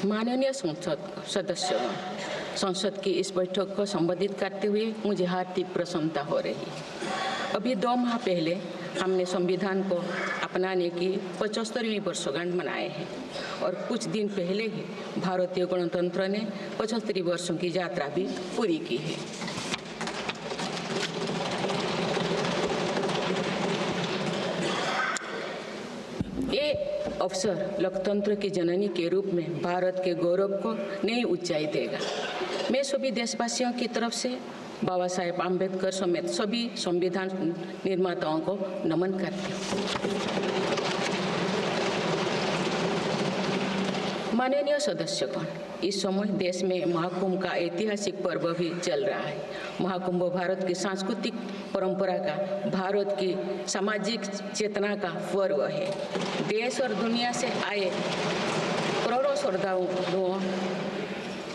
माननीय संसद सदस्यों, संसद की इस बैठक को संबोधित करते हुए मुझे हार्दिक प्रसन्नता हो रही है। अभी 2 माह पहले हमने संविधान को अपनाने की 75वीं वर्षगांठ मनाए हैं और कुछ दिन पहले ही भारतीय गणतंत्र ने 75 वर्षों की यात्रा भी पूरी की है। ये अवसर लोकतंत्र की जननी के रूप में भारत के गौरव को नई ऊंचाई देगा। मैं सभी देशवासियों की तरफ से बाबा साहेब आम्बेडकर समेत सभी संविधान निर्माताओं को नमन करती हूँ। माननीय सदस्यगण, इस समय देश में महाकुंभ का ऐतिहासिक पर्व भी चल रहा है। महाकुंभ भारत की सांस्कृतिक परंपरा का, भारत की सामाजिक चेतना का पर्व है। देश और दुनिया से आए करोड़ों श्रद्धालु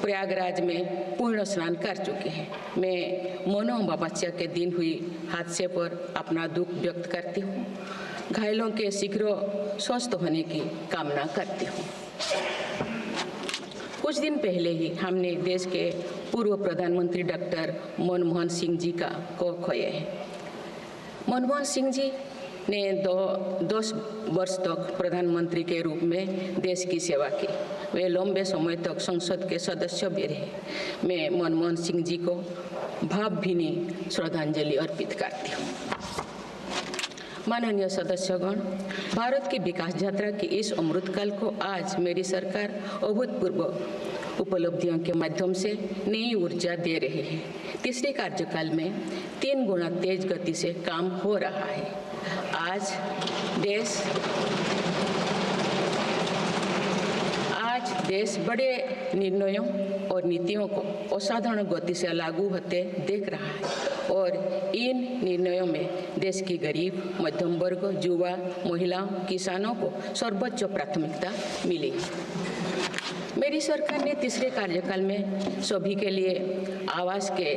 प्रयागराज में पूर्ण स्नान कर चुके हैं। मैं मोनो अमावस्या के दिन हुई हादसे पर अपना दुख व्यक्त करती हूँ। घायलों के शीघ्र स्वस्थ होने की कामना करती हूँ। कुछ दिन पहले ही हमने देश के पूर्व प्रधानमंत्री डॉक्टर मनमोहन सिंह जी को खोए हैं। मनमोहन सिंह जी ने 10 वर्ष तक प्रधानमंत्री के रूप में देश की सेवा की। वे लंबे समय तक संसद के सदस्य भी रहे। मैं मनमोहन सिंह जी को भावभीनी श्रद्धांजलि अर्पित करती हूँ। माननीय सदस्यगण, भारत की विकास यात्रा की इस अमृतकाल को आज मेरी सरकार अभूतपूर्व उपलब्धियों के माध्यम से नई ऊर्जा दे रही है। तीसरे कार्यकाल में 3 गुना तेज गति से काम हो रहा है। आज देश बड़े निर्णयों और नीतियों को असाधारण गति से लागू होते देख रहा है और इन निर्णयों में देश की गरीब, मध्यम वर्ग, युवा, महिलाओं, किसानों को सर्वोच्च प्राथमिकता मिली। मेरी सरकार ने तीसरे कार्यकाल में सभी के लिए आवास के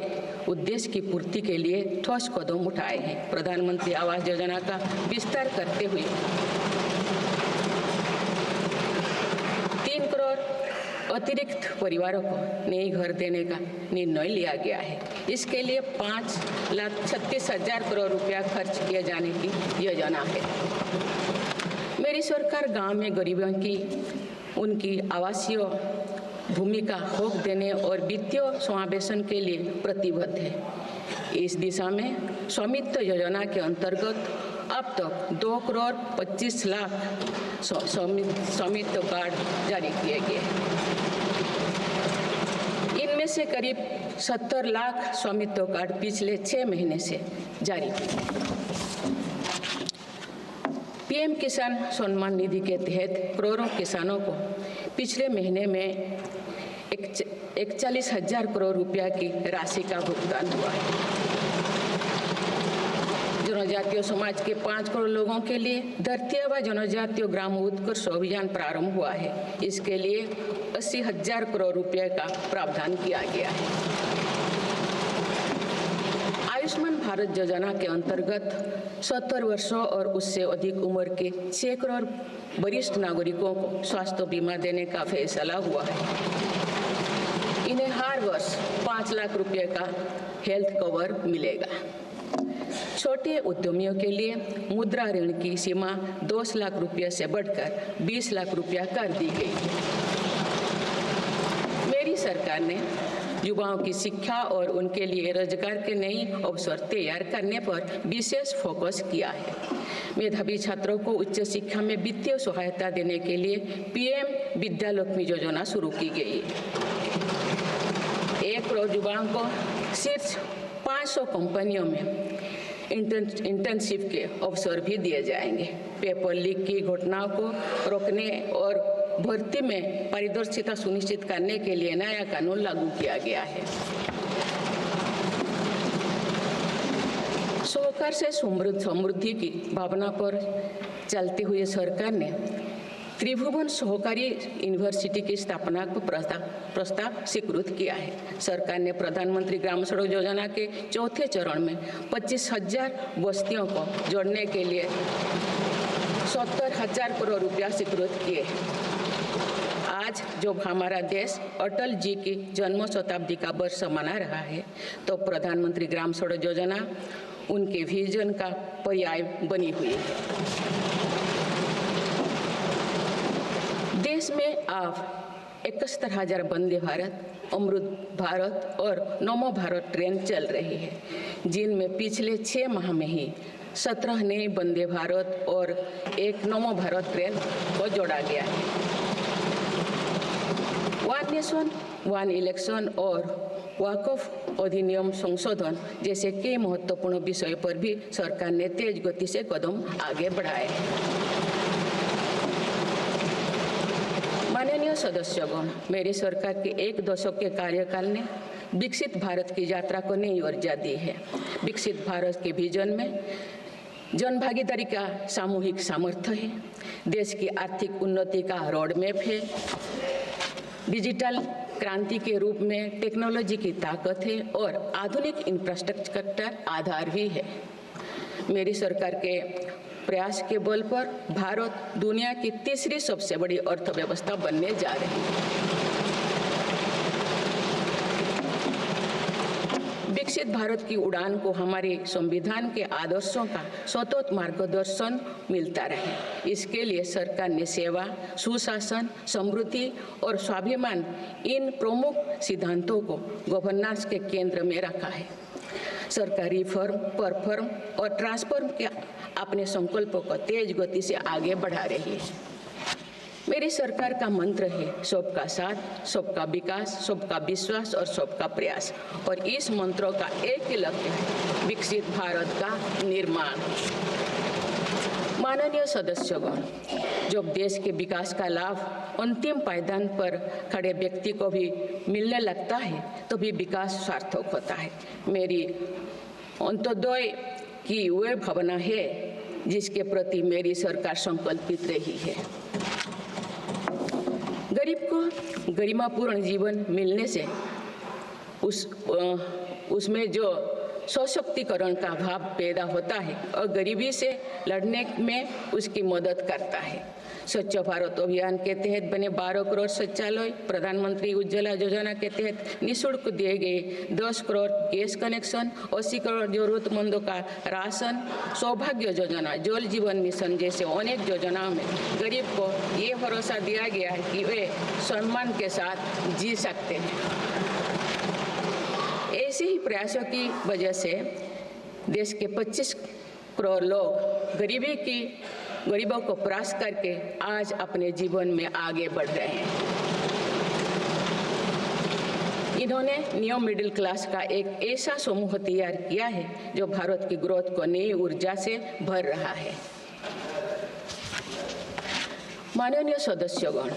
उद्देश्य की पूर्ति के लिए ठोस कदम उठाए हैं। प्रधानमंत्री आवास योजना का विस्तार करते हुए 3 करोड़ अतिरिक्त परिवारों को नए घर देने का निर्णय लिया गया है। इसके लिए 5,36,000 करोड़ रुपया खर्च किए जाने की योजना है। मेरी सरकार गांव में गरीबों की उनकी आवासीय भूमि का हक देने और वित्तीय समावेशन के लिए प्रतिबद्ध है। इस दिशा में स्वामित्व योजना के अंतर्गत अब तक 2 करोड़ 25 लाख स्वामित्व कार्ड जारी किए गए हैं। इनमें से करीब 70 लाख स्वामित्व कार्ड पिछले 6 महीने से जारी किए। पीएम किसान सम्मान निधि के तहत करोड़ों किसानों को पिछले महीने में 41,000 करोड़ रुपया की राशि का भुगतान हुआ है। जनजातीय समाज के 5 करोड़ लोगों के लिए धरती व जनजातीय ग्राम उत्कर्ष अभियान प्रारंभ हुआ है। इसके लिए 80,000 करोड़ रुपये का प्रावधान किया गया है। आयुष्मान भारत योजना के अंतर्गत 70 वर्षों और उससे अधिक उम्र के 6 करोड़ वरिष्ठ नागरिकों को स्वास्थ्य बीमा देने का फैसला हुआ है। इन्हें हर वर्ष 5 लाख रुपए का हेल्थ कवर मिलेगा। छोटे उद्यमियों के लिए मुद्रा ऋण की सीमा 10 लाख रुपये से बढ़कर 20 लाख रुपया कर दी गई है। मेरी सरकार ने युवाओं की शिक्षा और उनके लिए रोजगार के नए अवसर तैयार करने पर विशेष फोकस किया है। मेधावी छात्रों को उच्च शिक्षा में वित्तीय सहायता देने के लिए पीएम विद्यालक्ष्मी योजना शुरू की गई है। 1 करोड़ युवाओं को शीर्ष 500 कंपनियों में इंटर्नशिप के अवसर भी दिए जाएंगे। पेपर लीक की घटनाओं को रोकने और भर्ती में पारदर्शिता सुनिश्चित करने के लिए नया कानून लागू किया गया है। सहकार से समृद्धि की भावना पर चलते हुए सरकार ने त्रिभुवन सहकारी यूनिवर्सिटी की स्थापना को प्रस्ताव स्वीकृत किया है। सरकार ने प्रधानमंत्री ग्राम सड़क योजना के 4थे चरण में 25,000 बस्तियों को जोड़ने के लिए 70,000 करोड़ रुपया स्वीकृत किए। आज जब हमारा देश अटल जी की जन्म शताब्दी का वर्ष मना रहा है, तो प्रधानमंत्री ग्राम सड़क योजना उनके विजन का पर्याय बनी हुई है। देश में अब 71,000 वंदे भारत, अमृत भारत और नमो भारत ट्रेन चल रही है, जिनमें पिछले 6 माह में ही 17 नए वंदे भारत और एक नमो भारत ट्रेन को जोड़ा गया है। वन नेशन वन इलेक्शन और वक्फ अधिनियम संशोधन जैसे कई महत्वपूर्ण विषय पर भी सरकार ने तेज गति से कदम आगे बढ़ाए हैं। माननीय सदस्यगण, मेरी सरकार के 1 दशक के कार्यकाल ने विकसित भारत की यात्रा को नई ऊर्जा दी है। विकसित भारत के विजन में जन भागीदारी का सामूहिक सामर्थ्य है, देश की आर्थिक उन्नति का रोड मैप है, डिजिटल क्रांति के रूप में टेक्नोलॉजी की ताकत है और आधुनिक इंफ्रास्ट्रक्चर आधार भी है। मेरी सरकार के प्रयास के बल पर भारत दुनिया की तीसरी सबसे बड़ी अर्थव्यवस्था बनने जा रही है। विकसित भारत की उड़ान को हमारे संविधान के आदर्शों का सतत मार्गदर्शन मिलता रहे, इसके लिए सरकार ने सेवा, सुशासन, समृद्धि और स्वाभिमान इन प्रमुख सिद्धांतों को गवर्नेंस के केंद्र में रखा है। सरकार रिफॉर्म, परफॉर्म और ट्रांसफॉर्म के अपने संकल्पों को तेज गति से आगे बढ़ा रही है। मेरी सरकार का मंत्र है सबका साथ, सबका विकास, सबका विश्वास और सबका प्रयास, और इस मंत्रों का एक ही लक्ष्य है, विकसित भारत का निर्माण। माननीय सदस्यगण, जब देश के विकास का लाभ अंतिम पायदान पर खड़े व्यक्ति को भी मिलने लगता है, तो भी विकास सार्थक होता है। मेरी अंत्योदय की वह भावना है जिसके प्रति मेरी सरकार संकल्पित रही है। गरीब को गरिमापूर्ण जीवन मिलने से उसमें जो सशक्तिकरण का भाव पैदा होता है और गरीबी से लड़ने में उसकी मदद करता है। स्वच्छ भारत अभियान के तहत बने 12 करोड़ शौचालय, प्रधानमंत्री उज्ज्वला योजना के तहत निःशुल्क दिए गए 10 करोड़ गैस कनेक्शन, 80 करोड़ जरूरतमंदों का राशन, सौभाग्य योजना, जल जीवन मिशन जैसे अनेक योजनाओं में गरीब को ये भरोसा दिया गया है कि वे सम्मान के साथ जी सकते हैं। ऐसे ही प्रयासों की वजह से देश के 25 करोड़ लोग गरीबों को परास्त करके आज अपने जीवन में आगे बढ़ रहे हैं। इन्होंने न्यू मिडिल क्लास का एक ऐसा समूह तैयार किया है जो भारत की ग्रोथ को नई ऊर्जा से भर रहा है। माननीय सदस्यगण,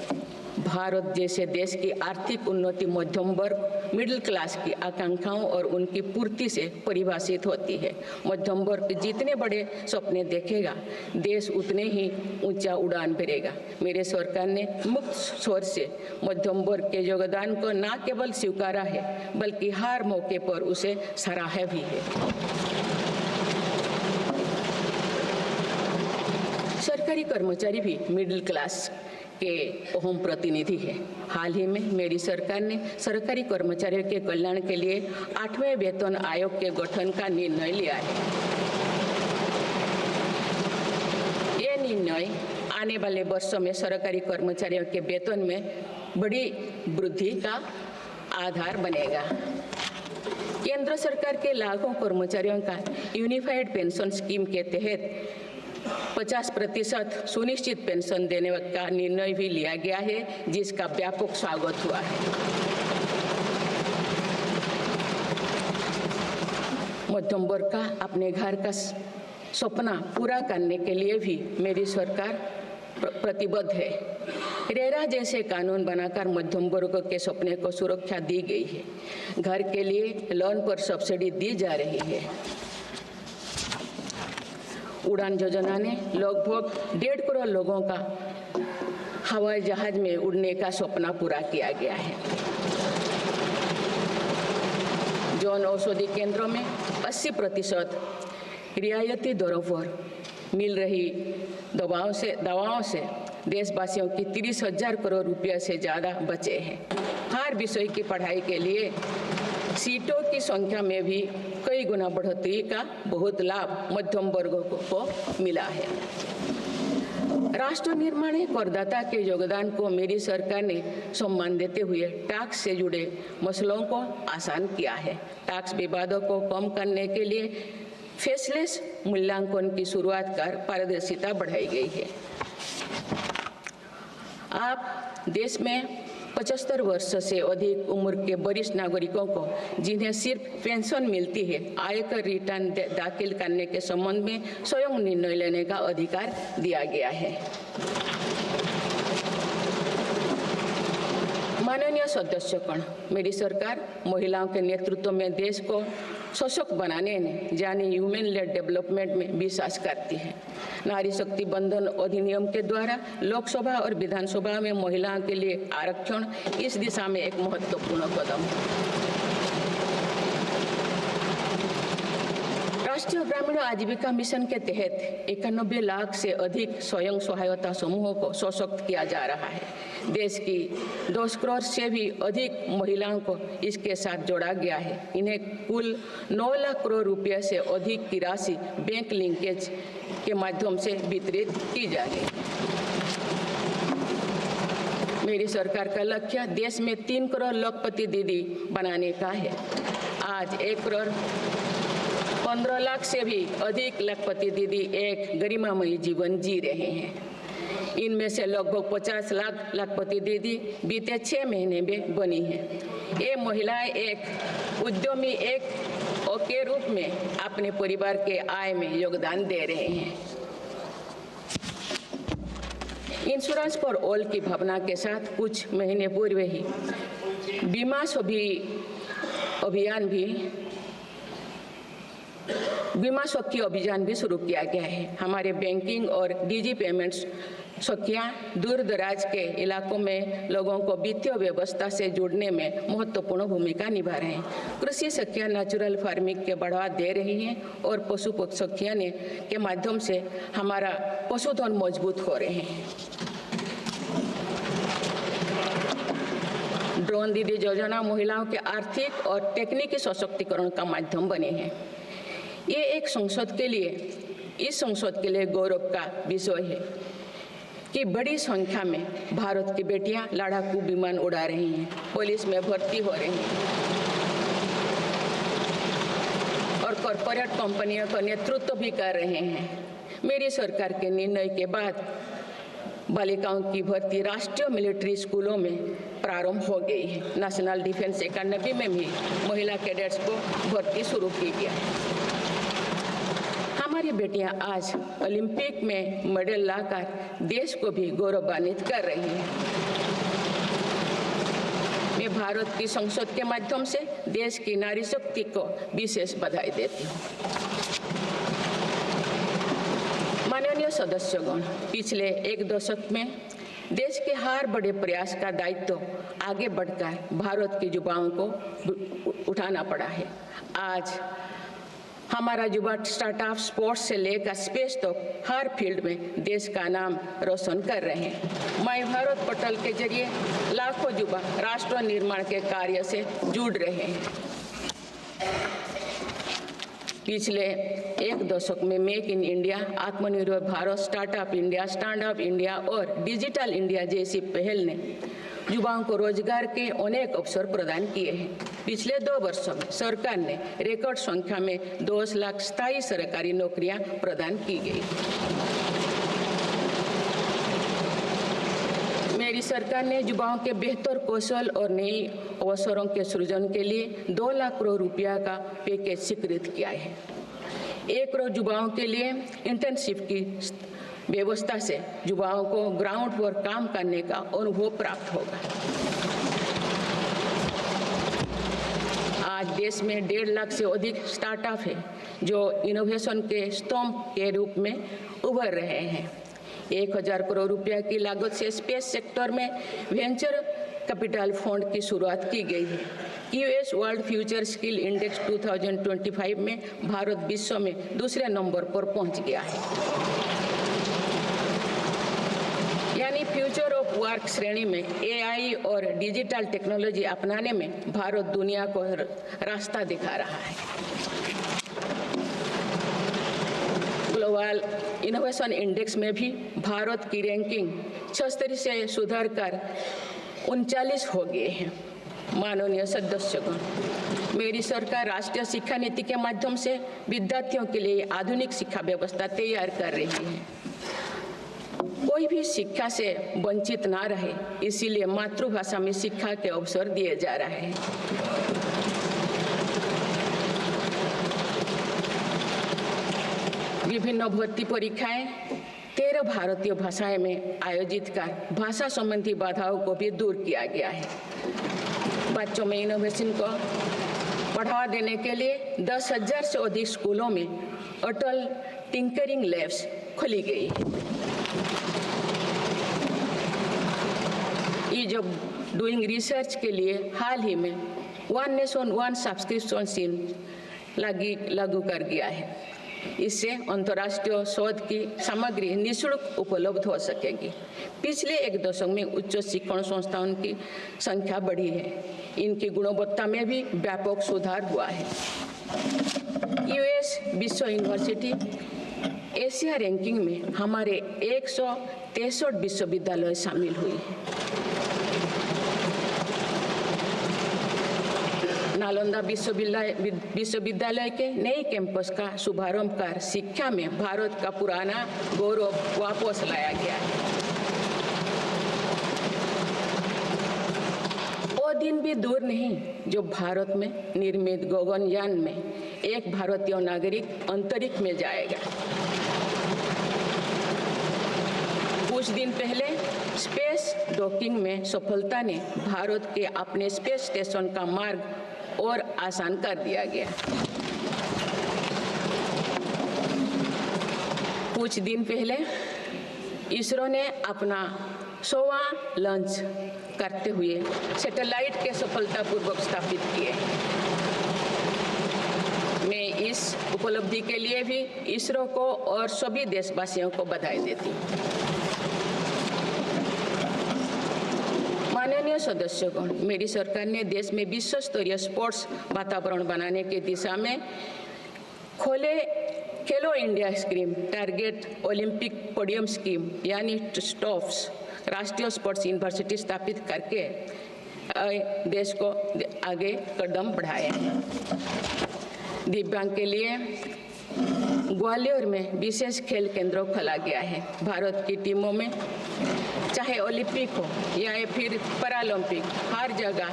भारत जैसे देश की आर्थिक उन्नति मध्यम वर्ग, मिडिल क्लास की आकांक्षाओं और उनकी पूर्ति से परिभाषित होती है। मध्यम वर्ग जितने बड़े सपने देखेगा, देश उतने ही ऊंचा उड़ान भरेगा। मेरे सरकार ने मुक्त स्वर से मध्यम वर्ग के योगदान को न केवल स्वीकारा है, बल्कि हर मौके पर उसे सराहा भी है। सरकारी कर्मचारी भी मिडिल क्लास के अहम प्रतिनिधि है। हाल ही में मेरी सरकार ने सरकारी कर्मचारियों के कल्याण के लिए 8वें वेतन आयोग के गठन का निर्णय लिया है। ये निर्णय आने वाले वर्षों में सरकारी कर्मचारियों के वेतन में बड़ी वृद्धि का आधार बनेगा। केंद्र सरकार के लाखों कर्मचारियों का यूनिफाइड पेंशन स्कीम के तहत 50% सुनिश्चित पेंशन देने का निर्णय भी लिया गया है, जिसका व्यापक स्वागत हुआ है। मध्यम वर्ग का अपने घर का सपना पूरा करने के लिए भी मेरी सरकार प्रतिबद्ध है। रेरा जैसे कानून बनाकर मध्यम वर्ग के सपने को सुरक्षा दी गई है। घर के लिए लोन पर सब्सिडी दी जा रही है। उड़ान योजना ने लगभग 1.5 करोड़ लोगों का हवाई जहाज में उड़ने का सपना पूरा किया गया है। जन औषधि केंद्रों में 80% रियायती दरों पर मिल रही दवाओं से देशवासियों की 30,000 करोड़ रुपये से ज़्यादा बचे हैं। हर विषय की पढ़ाई के लिए सीटों की संख्या में भी कई गुना बढ़ोतरी का बहुत लाभ मध्यम वर्गों को मिला है। राष्ट्र निर्माण में करदाता के योगदान को मेरी सरकार ने सम्मान देते हुए टैक्स से जुड़े मसलों को आसान किया है। टैक्स विवादों को कम करने के लिए फेसलेस मूल्यांकन की शुरुआत कर पारदर्शिता बढ़ाई गई है। आप देश में 75 वर्ष से अधिक उम्र के वरिष्ठ नागरिकों को जिन्हें सिर्फ पेंशन मिलती है, आयकर रिटर्न दाखिल करने के संबंध में स्वयं निर्णय लेने का अधिकार दिया गया है। माननीय सदस्यगण, मेरी सरकार महिलाओं के नेतृत्व में देश को सशक्त बनाने में यानी ह्यूमन लेड डेवलपमेंट में विश्वास करती है। नारी शक्ति बंधन अधिनियम के द्वारा लोकसभा और विधानसभा में महिलाओं के लिए आरक्षण इस दिशा में एक महत्वपूर्ण कदम है। राष्ट्रीय ग्रामीण आजीविका मिशन के तहत 91 लाख से अधिक स्वयं सहायता समूहों को सशक्त किया जा रहा है। देश की 2 करोड़ से भी अधिक महिलाओं को इसके साथ जोड़ा गया है। इन्हें कुल 9 लाख करोड़ रुपये से अधिक की राशि बैंक लिंकेज के माध्यम से वितरित की जा रही है। मेरी सरकार का लक्ष्य देश में 3 करोड़ लखपति दीदी बनाने का है। आज 1 करोड़ 15 लाख से भी अधिक लखपति दीदी एक गरिमामयी जीवन जी रहे हैं। इनमें से लगभग 50 लाख लखपति दीदी बीते 6 महीने में बनी हैं। ये महिलाएं एक उद्यमी के रूप में अपने परिवार के आय में योगदान दे रहे हैं। इंश्योरेंस फॉर ऑल की भावना के साथ कुछ महीने पूर्व ही बीमा सखी अभियान भी शुरू किया गया है। हमारे बैंकिंग और डिजी पेमेंट्स सखियां दूर दराज के इलाकों में लोगों को वित्तीय व्यवस्था से जुड़ने में महत्वपूर्ण भूमिका निभा रहे हैं। कृषि सखियां नेचुरल फार्मिंग के बढ़ावा दे रही हैं और पशु सखियां के माध्यम से हमारा पशुधन मजबूत हो रहे हैं। ड्रोन दीदी योजना महिलाओं के आर्थिक और तकनीकी सशक्तिकरण का माध्यम बने हैं। ये इस संसद के लिए गौरव का विषय है कि बड़ी संख्या में भारत की बेटियां लड़ाकू विमान उड़ा रही हैं, पुलिस में भर्ती हो रही हैं और कॉरपोरेट कंपनियों का नेतृत्व भी कर रहे हैं। मेरी सरकार के निर्णय के बाद बालिकाओं की भर्ती राष्ट्रीय मिलिट्री स्कूलों में प्रारंभ हो गई है। नेशनल डिफेंस एकेडमी में भी महिला कैडेट्स को भर्ती शुरू की गई है। हमारी बेटियां आज ओलंपिक में मेडल लाकर देश को भी गौरवान्वित कर रही हैं। मैं भारत की संसद के माध्यम से देश की नारी शक्ति को विशेष बधाई देती हूँ। माननीय सदस्यगण, पिछले 1 दशक में देश के हर बड़े प्रयास का दायित्व आगे बढ़कर भारत के युवाओं को उठाना पड़ा है। आज हमारा युवा स्टार्टअप स्पोर्ट्स से लेकर स्पेस तक हर फील्ड में देश का नाम रोशन कर रहे हैं। माय भारत पोर्टल के जरिए लाखों युवा राष्ट्र निर्माण के कार्य से जुड़ रहे हैं। पिछले 1 दशक में मेक इन इंडिया, आत्मनिर्भर Bharat, startup India, stand up India और डिजिटल इंडिया जैसी पहल ने युवाओं को रोजगार के अनेक अवसर प्रदान किए हैं। पिछले 2 वर्षों में सरकार ने रिकॉर्ड संख्या में 10 लाख स्थायी सरकारी नौकरियां प्रदान की गई। मेरी सरकार ने युवाओं के बेहतर कौशल और नए अवसरों के सृजन के लिए 2 लाख करोड़ रुपया का पैकेज स्वीकृत किया है। 1 करोड़ युवाओं के लिए इंटर्नशिप की व्यवस्था से युवाओं को ग्राउंड पर काम करने का अनुभव प्राप्त होगा। आज देश में 1.5 लाख से अधिक स्टार्टअप है जो इनोवेशन के स्तंभ के रूप में उभर रहे हैं। 1000 करोड़ रुपया की लागत से स्पेस सेक्टर में वेंचर कैपिटल फंड की शुरुआत की गई है। US world future skill index 2025 में भारत विश्व में दूसरे नंबर पर पहुंच गया है। यह यानी फ्यूचर ऑफ वर्क श्रेणी में एआई और डिजिटल टेक्नोलॉजी अपनाने में भारत दुनिया को रास्ता दिखा रहा है। ग्लोबल इनोवेशन इंडेक्स में भी भारत की रैंकिंग 76 से सुधरकर 39 हो गए हैं। माननीय सदस्यगण, मेरी सरकार राष्ट्रीय शिक्षा नीति के माध्यम से विद्यार्थियों के लिए आधुनिक शिक्षा व्यवस्था तैयार कर रही है। कोई भी शिक्षा से वंचित ना रहे, इसीलिए मातृभाषा में शिक्षा के अवसर दिए जा रहे हैं। विभिन्न भर्ती परीक्षाएं 13 भारतीय भाषाएं में आयोजित कर भाषा संबंधी बाधाओं को भी दूर किया गया है। बच्चों में इनोवेशन को बढ़ावा देने के लिए 10,000 से अधिक स्कूलों में अटल टिंकरिंग लैब्स खोली गई है। ईज ऑफ डूइंग रिसर्च के लिए हाल ही में one nation one subscription scheme लागू कर दिया है। इससे अंतर्राष्ट्रीय शोध की सामग्री निःशुल्क उपलब्ध हो सकेगी। पिछले एक दशक में उच्च शिक्षण संस्थानों की संख्या बढ़ी है। इनकी गुणवत्ता में भी व्यापक सुधार हुआ है। यूएस विश्व यूनिवर्सिटी एशिया रैंकिंग में हमारे 163 विश्वविद्यालय शामिल हुई है। नालंदा विश्वविद्यालय के नए कैंपस का शुभारंभ कर शिक्षा में भारत का पुराना गौरव वापस लाया गया है। वो दिन भी दूर नहीं जो भारत में निर्मित गगनयान में एक भारतीय नागरिक अंतरिक्ष में जाएगा। कुछ दिन पहले स्पेस डॉकिंग में सफलता ने भारत के अपने स्पेस स्टेशन का मार्ग और आसान कर दिया गया। कुछ दिन पहले इसरो ने अपना 100वां लॉन्च करते हुए सैटेलाइट के सफलतापूर्वक स्थापित किए। मैं इस उपलब्धि के लिए भी इसरो को और सभी देशवासियों को बधाई देती हूँ। माननीय सदस्यगण, मेरी सरकार ने देश में विश्व स्तरीय स्पोर्ट्स वातावरण बनाने की दिशा में खेलो India scheme, target Olympic podium scheme यानी स्टॉप्स राष्ट्रीय स्पोर्ट्स यूनिवर्सिटी स्थापित करके देश को आगे कदम बढ़ाया है। दिव्यांग के लिए ग्वालियर में विशेष खेल केंद्र खोला गया है। भारत की टीमों में चाहे ओलंपिक हो या फिर पैरालंपिक, हर जगह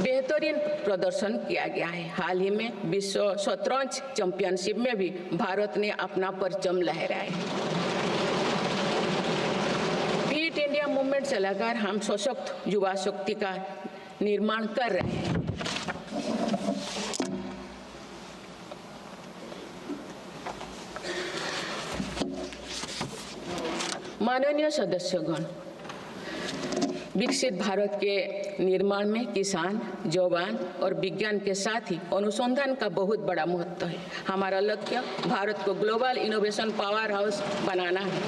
बेहतरीन प्रदर्शन किया गया है। हाल ही में विश्व शतरंज चैंपियनशिप में भी भारत ने अपना परचम लहराया। फिट इंडिया मूवमेंट चलाकर हम सशक्त युवा शक्ति का निर्माण कर रहे हैं। माननीय सदस्यगण, विकसित भारत के निर्माण में किसान, जवान और विज्ञान के साथ ही अनुसंधान का बहुत बड़ा महत्व है। हमारा लक्ष्य भारत को ग्लोबल इनोवेशन पावर हाउस बनाना है।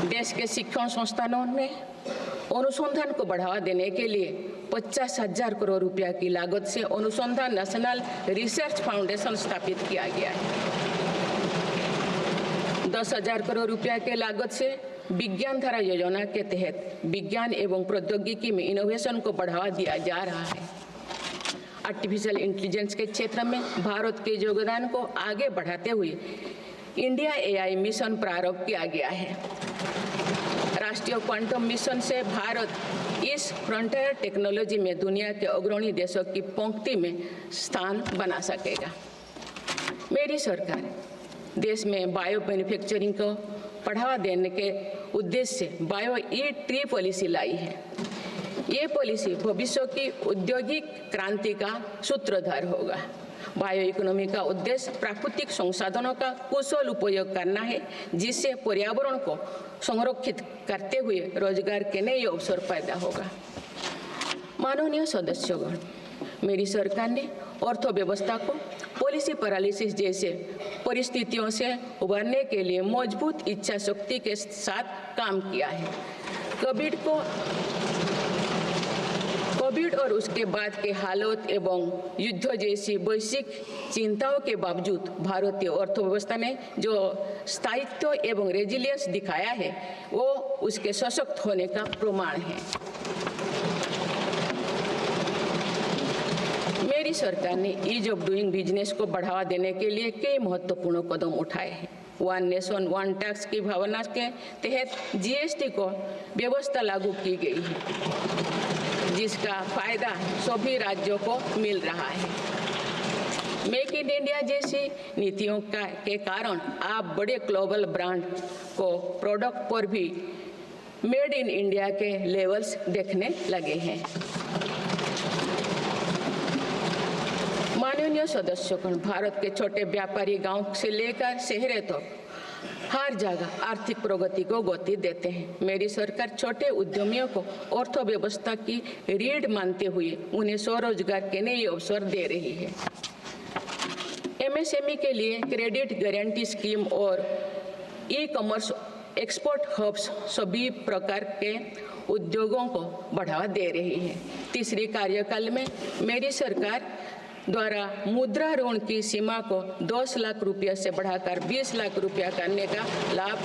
देश के शिक्षण संस्थानों में अनुसंधान को बढ़ावा देने के लिए 50,000 करोड़ रुपया की लागत से अनुसंधान नेशनल रिसर्च फाउंडेशन स्थापित किया गया है। 10,000 करोड़ रुपया के लागत से विज्ञान धारा योजना के तहत विज्ञान एवं प्रौद्योगिकी में इनोवेशन को बढ़ावा दिया जा रहा है। आर्टिफिशियल इंटेलिजेंस के क्षेत्र में भारत के योगदान को आगे बढ़ाते हुए इंडिया एआई मिशन प्रारंभ किया गया है। राष्ट्रीय क्वांटम मिशन से भारत इस फ्रंटियर टेक्नोलॉजी में दुनिया के अग्रणी देशों की पंक्ति में स्थान बना सकेगा। मेरी सरकार देश में बायो मैन्युफैक्चरिंग को बढ़ावा देने के उद्देश्य से बायो ई-ट्री पॉलिसी लाई है। ये पॉलिसी भविष्य की औद्योगिक क्रांति का सूत्रधार होगा। बायो इकोनॉमी का उद्देश्य प्राकृतिक संसाधनों का कुशल उपयोग करना है, जिससे पर्यावरण को संरक्षित करते हुए रोजगार के नए अवसर पैदा होगा। माननीय सदस्यगण, मेरी सरकार ने अर्थव्यवस्था को पॉलिसी पैरालिसिस जैसे परिस्थितियों से उबरने के लिए मजबूत इच्छा शक्ति के साथ काम किया है। कोविड और उसके बाद के हालात एवं युद्ध जैसी वैश्विक चिंताओं के बावजूद भारतीय अर्थव्यवस्था ने जो स्थायित्व एवं रेजिलियंस दिखाया है वो उसके सशक्त होने का प्रमाण है। मेरी सरकार ने ईज ऑफ डूइंग बिजनेस को बढ़ावा देने के लिए कई महत्वपूर्ण कदम उठाए हैं। वन नेशन वन टैक्स की भावना के तहत जीएसटी को व्यवस्था लागू की गई है, जिसका फायदा सभी राज्यों को मिल रहा है। मेक इन इंडिया जैसी नीतियों के कारण आप बड़े ग्लोबल ब्रांड को प्रोडक्ट पर भी मेड इन इंडिया के लेवल्स देखने लगे हैं। माननीय सदस्यगण, भारत के छोटे व्यापारी गांव से लेकर शहरों तक हर जगह आर्थिक प्रगति को गति देते हैं। मेरी सरकार छोटे उद्यमियों को अर्थव्यवस्था की रीढ़ मानते हुए उन्हें स्वरोजगार के नए अवसर दे रही है। एमएसएमई के लिए क्रेडिट गारंटी स्कीम और ई कॉमर्स एक्सपोर्ट हब्स सभी प्रकार के उद्योगों को बढ़ावा दे रही है। तीसरी कार्यकाल में मेरी सरकार द्वारा मुद्रा ऋण की सीमा को 10 लाख रुपये से बढ़ाकर 20 लाख रुपया करने का लाभ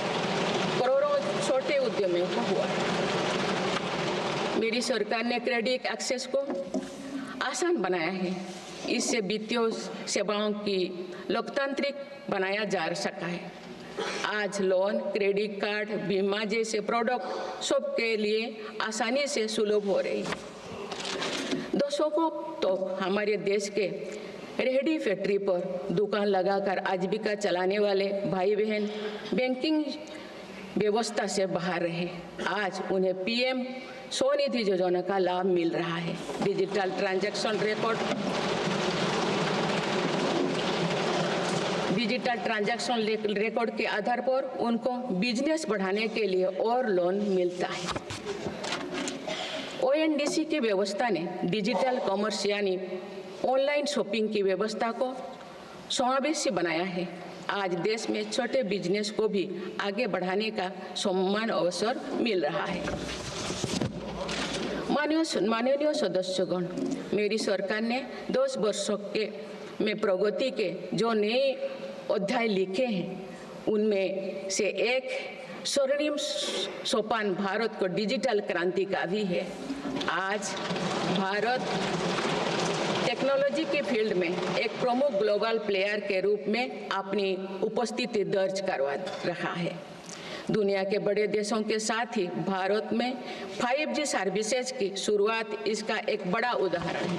करोड़ों छोटे उद्यमियों को हुआ। मेरी सरकार ने क्रेडिट एक्सेस को आसान बनाया है। इससे वित्तीय सेवाओं की लोकतांत्रिक बनाया जा सका है। आज लोन, क्रेडिट कार्ड, बीमा जैसे प्रोडक्ट सबके लिए आसानी से सुलभ हो रही है। दशकों तो हमारे देश के रेहड़ी फैक्ट्री पर दुकान लगाकर आजीविका चलाने वाले भाई बहन बैंकिंग व्यवस्था से बाहर रहे। आज उन्हें पीएम स्वनिधि योजना का लाभ मिल रहा है। डिजिटल ट्रांजैक्शन रिकॉर्ड के आधार पर उनको बिजनेस बढ़ाने के लिए और लोन मिलता है। ओएनडीसी की व्यवस्था ने डिजिटल कॉमर्स यानी ऑनलाइन शॉपिंग की व्यवस्था को समावेशी बनाया है। आज देश में छोटे बिजनेस को भी आगे बढ़ाने का समान अवसर मिल रहा है। माननीय सदस्यगण, मेरी सरकार ने 10 वर्षों में प्रगति के जो नए अध्याय लिखे हैं उनमें से एक स्वर्णिम सोपान भारत को डिजिटल क्रांति का भी है। आज भारत टेक्नोलॉजी के फील्ड में एक प्रमुख ग्लोबल प्लेयर के रूप में अपनी उपस्थिति दर्ज करवा रहा है। दुनिया के बड़े देशों के साथ ही भारत में 5G सर्विसेज की शुरुआत इसका एक बड़ा उदाहरण है।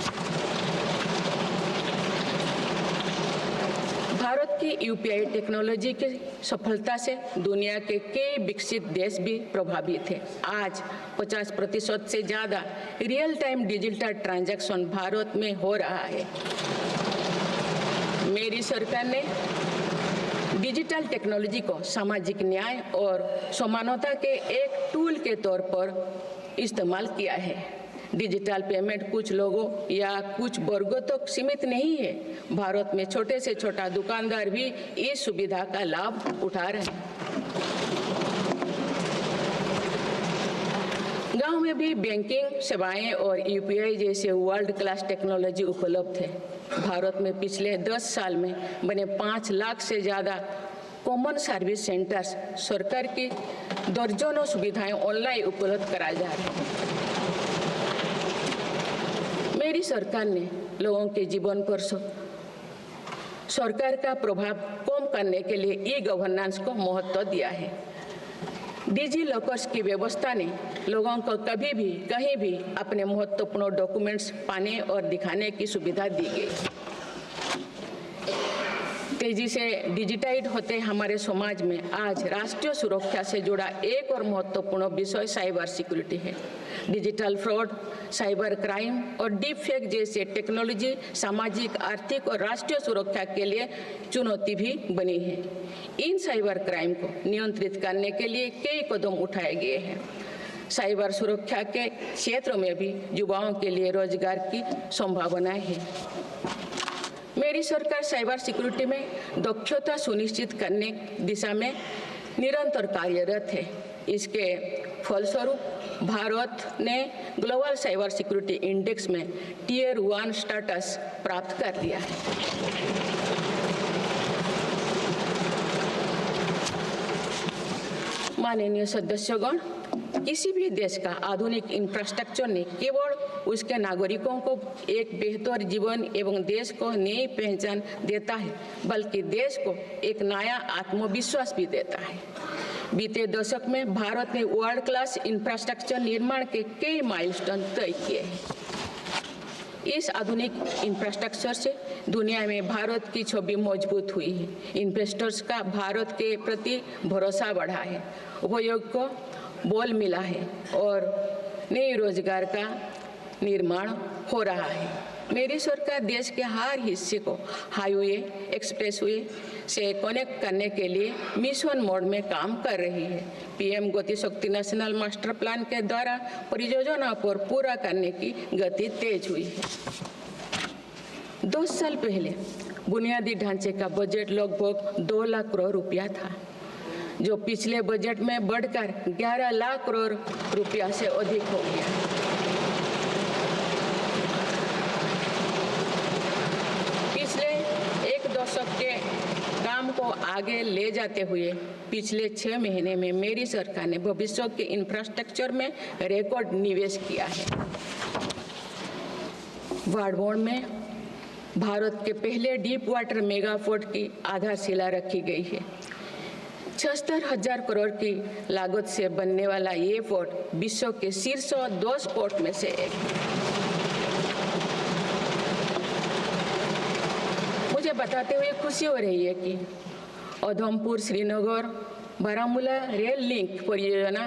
भारत की यूपीआई टेक्नोलॉजी की सफलता से दुनिया के कई विकसित देश भी प्रभावित हैं। आज 50% से ज़्यादा real time digital transaction Bharat में हो रहा है। मेरी सरकार ने डिजिटल टेक्नोलॉजी को सामाजिक न्याय और समानता के एक टूल के तौर पर इस्तेमाल किया है। डिजिटल पेमेंट कुछ लोगों या कुछ वर्गों तक सीमित नहीं है। भारत में छोटे से छोटा दुकानदार भी इस सुविधा का लाभ उठा रहे हैं। गांव में भी बैंकिंग सेवाएं और यूपीआई जैसे वर्ल्ड क्लास टेक्नोलॉजी उपलब्ध है। भारत में पिछले 10 साल में बने 5 लाख से ज़्यादा कॉमन सर्विस सेंटर्स सरकार की दर्जनों सुविधाएं ऑनलाइन उपलब्ध कराई जा रही हैं। मेरी सरकार ने लोगों के जीवन पर सरकार का प्रभाव कम करने के लिए ई गवर्नेंस को महत्व दिया है। डिजी लॉकर्स की व्यवस्था ने लोगों को कभी भी कहीं भी अपने महत्वपूर्ण डॉक्यूमेंट्स पाने और दिखाने की सुविधा दी गई। तेजी से डिजिटाइज होते हमारे समाज में आज राष्ट्रीय सुरक्षा से जुड़ा एक और महत्वपूर्ण विषय साइबर सिक्योरिटी है। डिजिटल फ्रॉड, साइबर क्राइम और डीप फेक जैसे टेक्नोलॉजी सामाजिक, आर्थिक और राष्ट्रीय सुरक्षा के लिए चुनौती भी बनी है। इन साइबर क्राइम को नियंत्रित करने के लिए कई कदम उठाए गए हैं। साइबर सुरक्षा के क्षेत्र में भी युवाओं के लिए रोजगार की संभावनाएं हैं। मेरी सरकार साइबर सिक्योरिटी में दक्षता सुनिश्चित करने दिशा में निरंतर कार्यरत है। इसके फलस्वरूप भारत ने ग्लोबल साइबर सिक्योरिटी इंडेक्स में Tier 1 स्टेटस प्राप्त कर लिया है। माननीय सदस्यगण, किसी भी देश का आधुनिक इंफ्रास्ट्रक्चर ने केवल उसके नागरिकों को एक बेहतर जीवन एवं देश को नई पहचान देता है, बल्कि देश को एक नया आत्मविश्वास भी देता है। बीते दशक में भारत ने वर्ल्ड क्लास इंफ्रास्ट्रक्चर निर्माण के कई माइलस्टोन तय किए हैं। इस आधुनिक इंफ्रास्ट्रक्चर से दुनिया में भारत की छवि मजबूत हुई है। इन्वेस्टर्स का भारत के प्रति भरोसा बढ़ा है, उपयोग को बल मिला है और नए रोजगार का निर्माण हो रहा है। मेरी सरकार देश के हर हिस्से को हाईवे, एक्सप्रेसवे से कनेक्ट करने के लिए मिशन मोड में काम कर रही है। पीएम गति शक्ति नेशनल मास्टर प्लान के द्वारा परियोजना पर पूरा करने की गति तेज हुई है। 2 साल पहले बुनियादी ढांचे का बजट लगभग 2 लाख करोड़ रुपया था, जो पिछले बजट में बढ़कर 11 लाख करोड़ रुपया से अधिक हो गया। पिछले 1 दशक के काम को आगे ले जाते हुए पिछले 6 महीने में मेरी सरकार ने भविष्य के इंफ्रास्ट्रक्चर में रिकॉर्ड निवेश किया है। वाडवोन में भारत के पहले डीप वाटर मेगा पोर्ट की आधारशिला रखी गई है। 76,000 करोड़ की लागत से बनने वाला ये पोर्ट विश्व के शीर्ष 10 पोर्ट में से एक है। मुझे बताते हुए खुशी हो रही है कि उधमपुर श्रीनगर बारामूला रेल लिंक परियोजना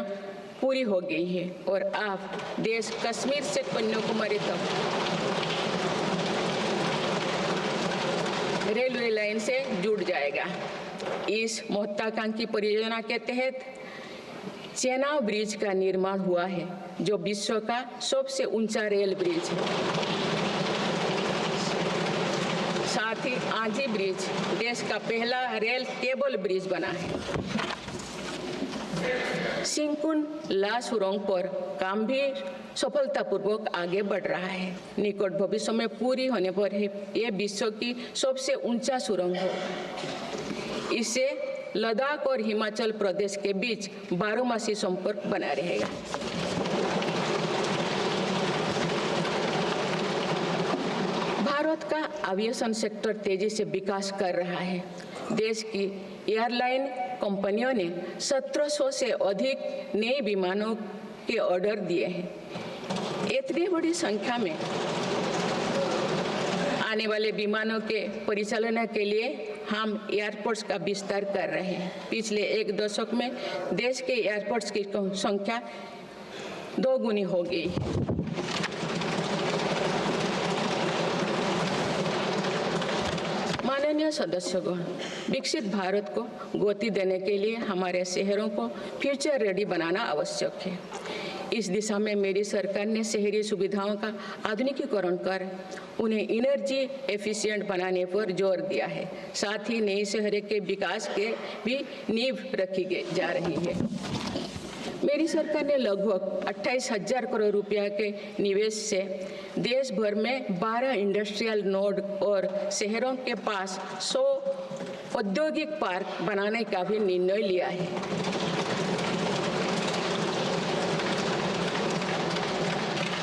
पूरी हो गई है और अब देश कश्मीर से कन्याकुमारी तक रेलवे लाइन से जुड़ जाएगा। इस महत्वाकांक्षी परियोजना के तहत चेनाब ब्रिज का निर्माण हुआ है, जो विश्व का सबसे ऊंचा रेल ब्रिज है। साथ ही आंधी ब्रिज देश का पहला रेल केबल ब्रिज बना है। सिंकुन ला सुरंग पर काम भी सफलतापूर्वक आगे बढ़ रहा है। निकट भविष्य में पूरी होने पर यह विश्व की सबसे ऊंचा सुरंग हो। इससे लद्दाख और हिमाचल प्रदेश के बीच 12मासी संपर्क बना रहेगा। भारत का एविएशन सेक्टर तेजी से विकास कर रहा है। देश की एयरलाइन कंपनियों ने 1700 से अधिक नए विमानों के ऑर्डर दिए हैं। इतनी बड़ी संख्या में आने वाले विमानों के परिचालन के लिए हम एयरपोर्ट्स का विस्तार कर रहे हैं। पिछले 1 दशक में देश के एयरपोर्ट्स की संख्या 2 गुनी हो गई। माननीय सदस्यगण, विकसित भारत को गति देने के लिए हमारे शहरों को फ्यूचर रेडी बनाना आवश्यक है। इस दिशा में मेरी सरकार ने शहरी सुविधाओं का आधुनिकीकरण कर उन्हें एनर्जी एफिशिएंट बनाने पर जोर दिया है। साथ ही नई शहरों के विकास के भी नींव रखी जा रही है। मेरी सरकार ने लगभग 28,000 करोड़ रुपया के निवेश से देश भर में 12 इंडस्ट्रियल नोड और शहरों के पास 100 औद्योगिक पार्क बनाने का भी निर्णय लिया है।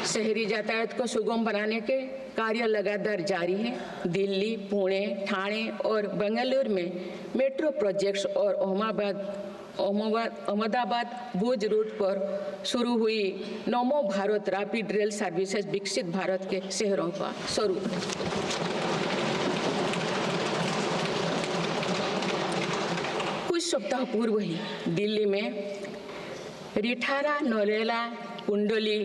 शहरी यातायात को सुगम बनाने के कार्य लगातार जारी है। दिल्ली, पुणे, ठाणे और बेंगलुरु में मेट्रो प्रोजेक्ट्स और अहमदाबाद भुज रूट पर शुरू हुई नमो भारत रैपिड रेल सर्विसेज विकसित भारत के शहरों का स्वरूप है। कुछ सप्ताह पूर्व ही दिल्ली में रिठारा नौरेला कुंडली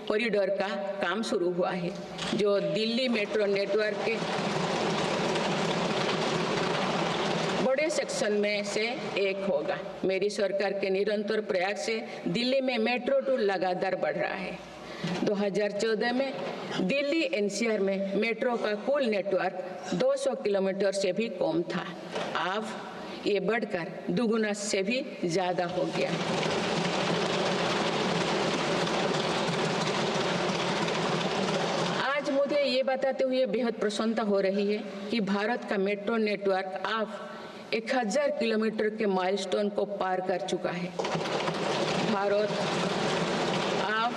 कॉरिडोर का काम शुरू हुआ है, जो दिल्ली मेट्रो नेटवर्क के बड़े सेक्शन में से एक होगा। मेरी सरकार के निरंतर प्रयास से दिल्ली में मेट्रो टूर लगातार बढ़ रहा है। 2014 में दिल्ली एनसीआर में मेट्रो का कुल नेटवर्क 200 किलोमीटर से भी कम था। अब ये बढ़कर दुगुना से भी ज़्यादा हो गया। आज मुझे ये बताते हुए बेहद प्रसन्नता हो रही है कि भारत का मेट्रो नेटवर्क अब 1000 किलोमीटर के माइलस्टोन को पार कर चुका है। भारत अब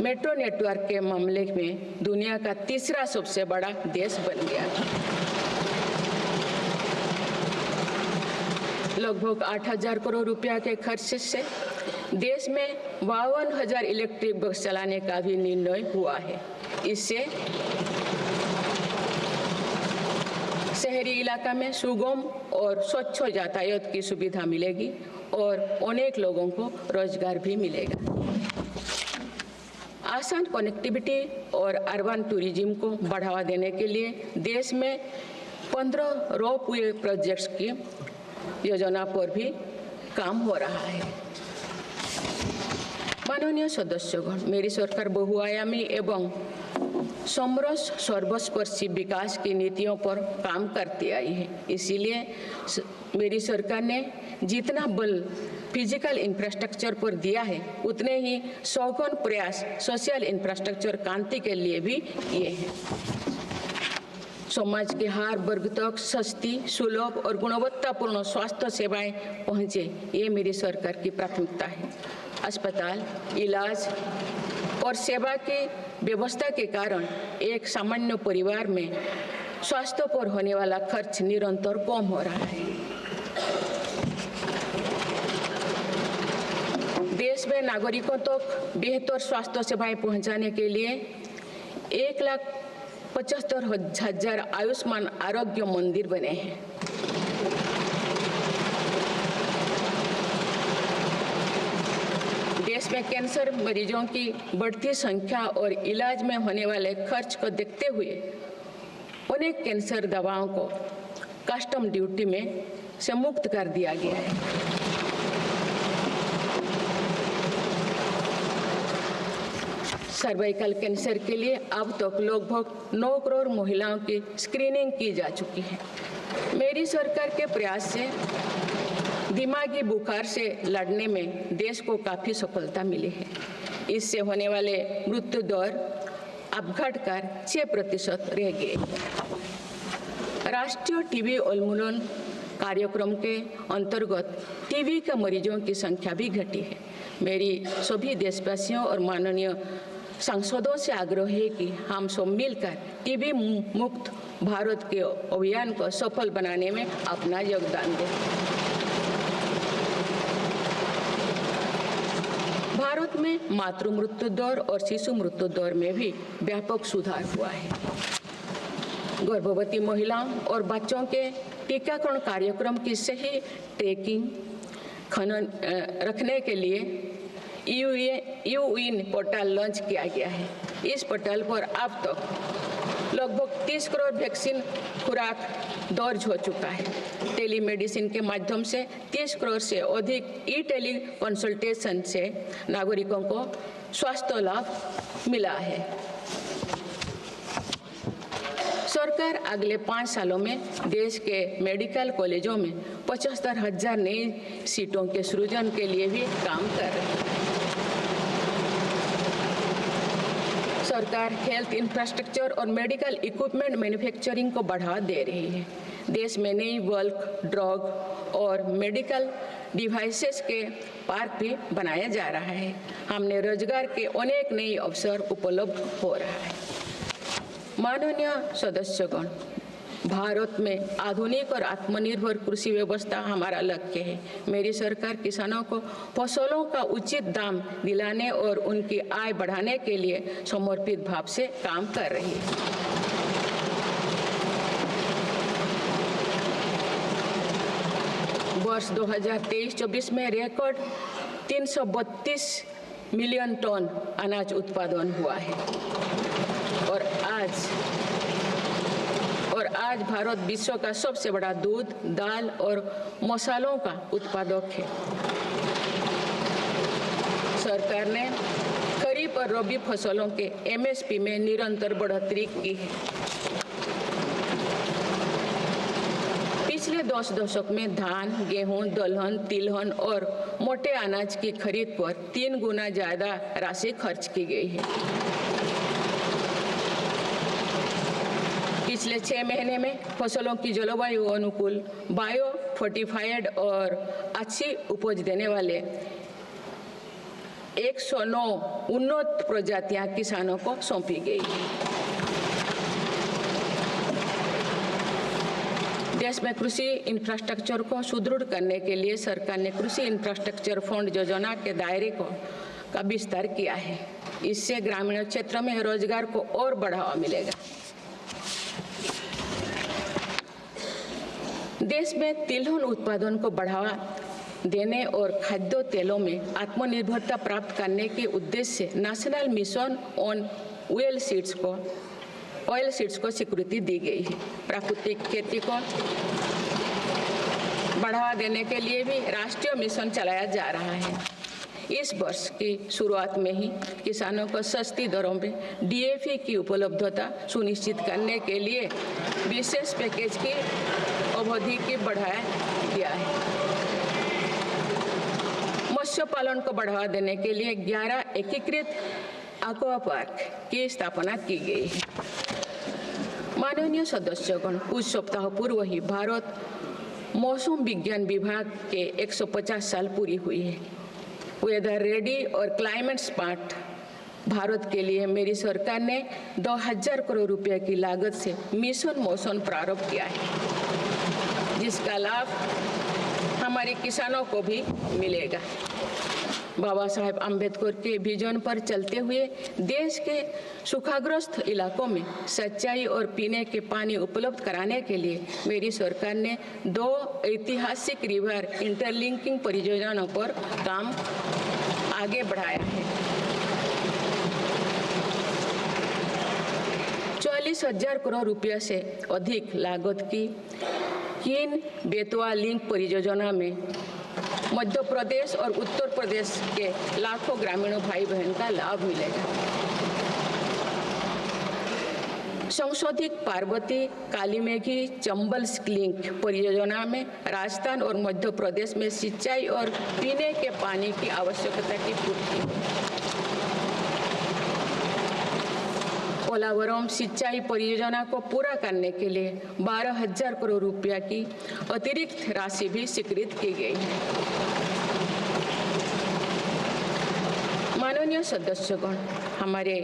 मेट्रो नेटवर्क के मामले में दुनिया का तीसरा सबसे बड़ा देश बन गया। लगभग 8000 करोड़ रुपया के खर्च से देश में 52,000 इलेक्ट्रिक बस चलाने का भी निर्णय हुआ है। इससे शहरी इलाका में सुगम और स्वच्छ यातायात की सुविधा मिलेगी और अनेक लोगों को रोजगार भी मिलेगा। आसान कनेक्टिविटी और अर्बन टूरिज्म को बढ़ावा देने के लिए देश में 15 रोपवे प्रोजेक्ट्स की योजना पर भी काम हो रहा है। माननीय सदस्यगण, मेरी सरकार बहुआयामी एवं समरस सर्वस्पर्शी विकास की नीतियों पर काम करती आई है। इसीलिए मेरी सरकार ने जितना बल फिजिकल इंफ्रास्ट्रक्चर पर दिया है, उतने ही सौगन प्रयास सोशल इंफ्रास्ट्रक्चर क्रांति के लिए भी किए हैं। समाज के हर वर्ग तक सस्ती, सुलभ और गुणवत्तापूर्ण स्वास्थ्य सेवाएं पहुंचे, ये मेरी सरकार की प्राथमिकता है। अस्पताल, इलाज और सेवा की व्यवस्था के कारण एक सामान्य परिवार में स्वास्थ्य पर होने वाला खर्च निरंतर कम हो रहा है। देश में नागरिकों तक बेहतर स्वास्थ्य सेवाएं पहुंचाने के लिए 1,75,000 आयुष्मान आरोग्य मंदिर बने हैं। देश में कैंसर मरीजों की बढ़ती संख्या और इलाज में होने वाले खर्च को देखते हुए अनेक कैंसर दवाओं को कस्टम ड्यूटी में से मुक्त कर दिया गया है। सर्वाइकल कैंसर के लिए अब तक लगभग 9 करोड़ महिलाओं की स्क्रीनिंग की जा चुकी है। मेरी सरकार के प्रयास से दिमागी बुखार से लड़ने में देश को काफी सफलता मिली है। इससे होने वाले मृत्यु दर अब घटकर 6% रह गए। राष्ट्रीय टीबी उन्मूलन कार्यक्रम के अंतर्गत टीबी के मरीजों की संख्या भी घटी है। मेरी सभी देशवासियों और माननीय सांसदों से आग्रह है कि हम सब मिलकर टीबी मुक्त भारत के अभियान को सफल बनाने में अपना योगदान दें। भारत में मातृ मृत्यु दर और शिशु मृत्यु दर में भी व्यापक सुधार हुआ है। गर्भवती महिलाओं और बच्चों के टीकाकरण कार्यक्रम की सही ट्रैकिंग रखने के लिए यूइन पोर्टल लॉन्च किया गया है। इस पोर्टल पर अब तक लगभग 30 करोड़ वैक्सीन खुराक दर्ज हो चुका है। टेलीमेडिसिन के माध्यम से 30 करोड़ से अधिक टेली कंसल्टेशन से नागरिकों को स्वास्थ्य लाभ मिला है। सरकार अगले 5 सालों में देश के मेडिकल कॉलेजों में 75,000 नई सीटों के सृजन के लिए भी काम कर रही है। सरकार हेल्थ इंफ्रास्ट्रक्चर और मेडिकल इक्विपमेंट मैन्युफैक्चरिंग को बढ़ावा दे रही है। देश में नई बल्क, ड्रग और मेडिकल डिवाइसेस के पार्क भी बनाया जा रहा है। हमने रोजगार के अनेक नए अवसर उपलब्ध हो रहा है। माननीय सदस्यगण, भारत में आधुनिक और आत्मनिर्भर कृषि व्यवस्था हमारा लक्ष्य है। मेरी सरकार किसानों को फसलों का उचित दाम दिलाने और उनकी आय बढ़ाने के लिए समर्पित भाव से काम कर रही है। वर्ष 2023-24 में रिकॉर्ड 332 मिलियन टन अनाज उत्पादन हुआ है और आज भारत विश्व का सबसे बड़ा दूध, दाल और मसालों का उत्पादक है। सरकार ने खरीफ और रबी फसलों के MSP में निरंतर बढ़ोतरी की है। पिछले 10 दशक में धान, गेहूं, दलहन, तिलहन और मोटे अनाज की खरीद पर 3 गुना ज्यादा राशि खर्च की गई है। पिछले 6 महीने में फसलों की जलवायु अनुकूल, बायो फोर्टिफाइड और अच्छी उपज देने वाले 109 उन्नत प्रजातियां किसानों को सौंपी गई है। देश में कृषि इंफ्रास्ट्रक्चर को सुदृढ़ करने के लिए सरकार ने कृषि इंफ्रास्ट्रक्चर फंड योजना के दायरे का विस्तार किया है। इससे ग्रामीण क्षेत्र में रोजगार को और बढ़ावा मिलेगा। देश में तिलहन उत्पादन को बढ़ावा देने और खाद्य तेलों में आत्मनिर्भरता प्राप्त करने के उद्देश्य से national mission on oil seeds को स्वीकृति दी गई है। प्राकृतिक खेती को बढ़ावा देने के लिए भी राष्ट्रीय मिशन चलाया जा रहा है। इस वर्ष की शुरुआत में ही किसानों को सस्ती दरों में DAP की उपलब्धता सुनिश्चित करने के लिए विशेष पैकेज की अवधि की बढ़ाया गया है। मत्स्य पालन को बढ़ावा देने के लिए 11 एकीकृत एक्वा पार्क की स्थापना की गई है। माननीय सदस्यगण, कुछ सप्ताह पूर्व ही भारत मौसम विज्ञान विभाग के 150 साल पूरी हुई है। वेदर रेडी और क्लाइमेट स्मार्ट भारत के लिए मेरी सरकार ने 2000 करोड़ रुपए की लागत से मिशन मौसम प्रारंभ किया है, जिसका लाभ हमारे किसानों को भी मिलेगा। बाबा साहेब अम्बेडकर के विजन पर चलते हुए देश के सूखाग्रस्त इलाकों में सिंचाई और पीने के पानी उपलब्ध कराने के लिए मेरी सरकार ने 2 ऐतिहासिक रिवर इंटरलिंकिंग परियोजनाओं पर काम आगे बढ़ाया है। 40,000 करोड़ रुपये से अधिक लागत की किन बेतवा लिंक परियोजना में मध्य प्रदेश और उत्तर प्रदेश के लाखों ग्रामीण भाई बहन का लाभ मिलेगा। संशोधित पार्वती कालीमेघी चंबल लिंक परियोजना में राजस्थान और मध्य प्रदेश में सिंचाई और पीने के पानी की आवश्यकता की पूर्ति। पोलावरम सिंचाई परियोजना को पूरा करने के लिए 12,000 करोड़ रुपया की अतिरिक्त राशि भी स्वीकृत की गई है। माननीय सदस्यगण, हमारे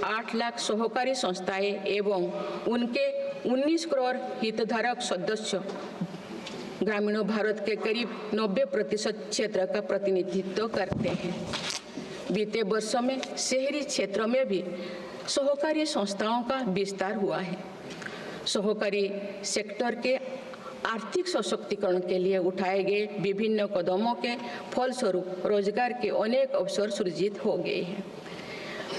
8 लाख सहकारी संस्थाएं एवं उनके 19 करोड़ हितधारक सदस्य ग्रामीण भारत के करीब 90% क्षेत्र का प्रतिनिधित्व करते हैं। बीते वर्षों में शहरी क्षेत्रों में भी सहकारी संस्थाओं का विस्तार हुआ है। सहकारी सेक्टर के आर्थिक सशक्तिकरण के लिए उठाए गए विभिन्न कदमों के फलस्वरूप रोजगार के अनेक अवसर सृजित हो गए हैं।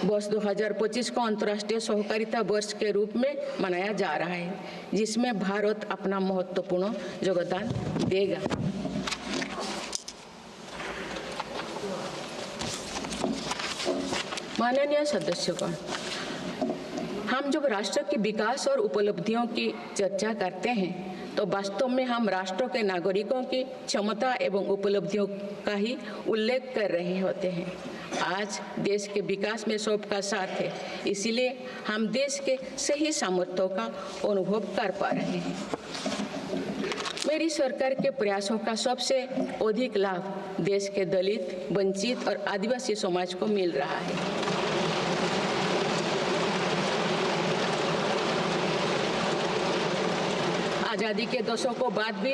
वर्ष 2025 को अंतर्राष्ट्रीय सहकारिता वर्ष के रूप में मनाया जा रहा है, जिसमें भारत अपना महत्वपूर्ण योगदान देगा। माननीय सदस्यगण, हम जब राष्ट्र के विकास और उपलब्धियों की चर्चा करते हैं तो वास्तव में हम राष्ट्र के नागरिकों की क्षमता एवं उपलब्धियों का ही उल्लेख कर रहे होते हैं। आज देश के विकास में सबका साथ है, इसीलिए हम देश के सही सामर्थ्यों का अनुभव कर पा रहे हैं। मेरी सरकार के प्रयासों का सबसे अधिक लाभ देश के दलित, वंचित और आदिवासी समाज को मिल रहा है। आज़ादी के दशकों बाद भी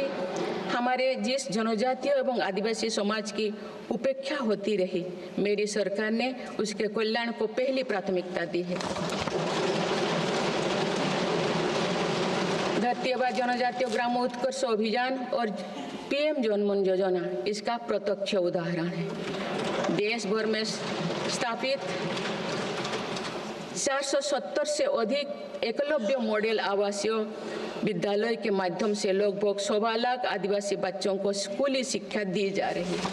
हमारे जिस जनजातीय एवं आदिवासी समाज की उपेक्षा होती रही, मेरी सरकार ने उसके कल्याण को पहली प्राथमिकता दी है। धरती आबा जनजातीय ग्राम उत्कर्ष अभियान और PM जनमन योजना इसका प्रत्यक्ष उदाहरण है। देश भर में स्थापित 470 से अधिक एकलव्य मॉडल आवासीय विद्यालय के माध्यम से लगभग 1.25 लाख आदिवासी बच्चों को स्कूली शिक्षा दी जा रही है।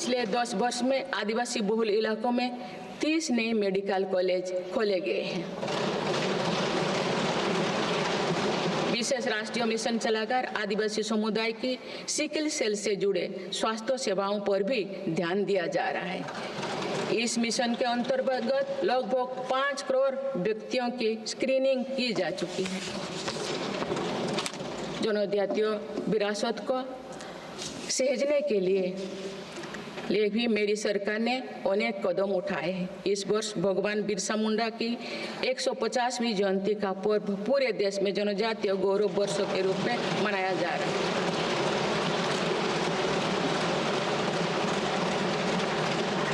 पिछले 10 वर्ष में आदिवासी बहुल इलाकों में 30 नए मेडिकल कॉलेज खोले गए हैं। विशेष राष्ट्रीय मिशन चलाकर आदिवासी समुदाय की सिकल सेल से जुड़े स्वास्थ्य सेवाओं पर भी ध्यान दिया जा रहा है। इस मिशन के अंतर्गत लगभग 5 करोड़ व्यक्तियों की स्क्रीनिंग की जा चुकी है। जनजातीय विरासत को सहेजने के लिए भी मेरी सरकार ने अनेक कदम उठाए हैं। इस वर्ष भगवान बिरसा मुंडा की 150वीं जयंती का पर्व पूरे देश में जनजातीय गौरव वर्ष के रूप में मनाया जा रहा है।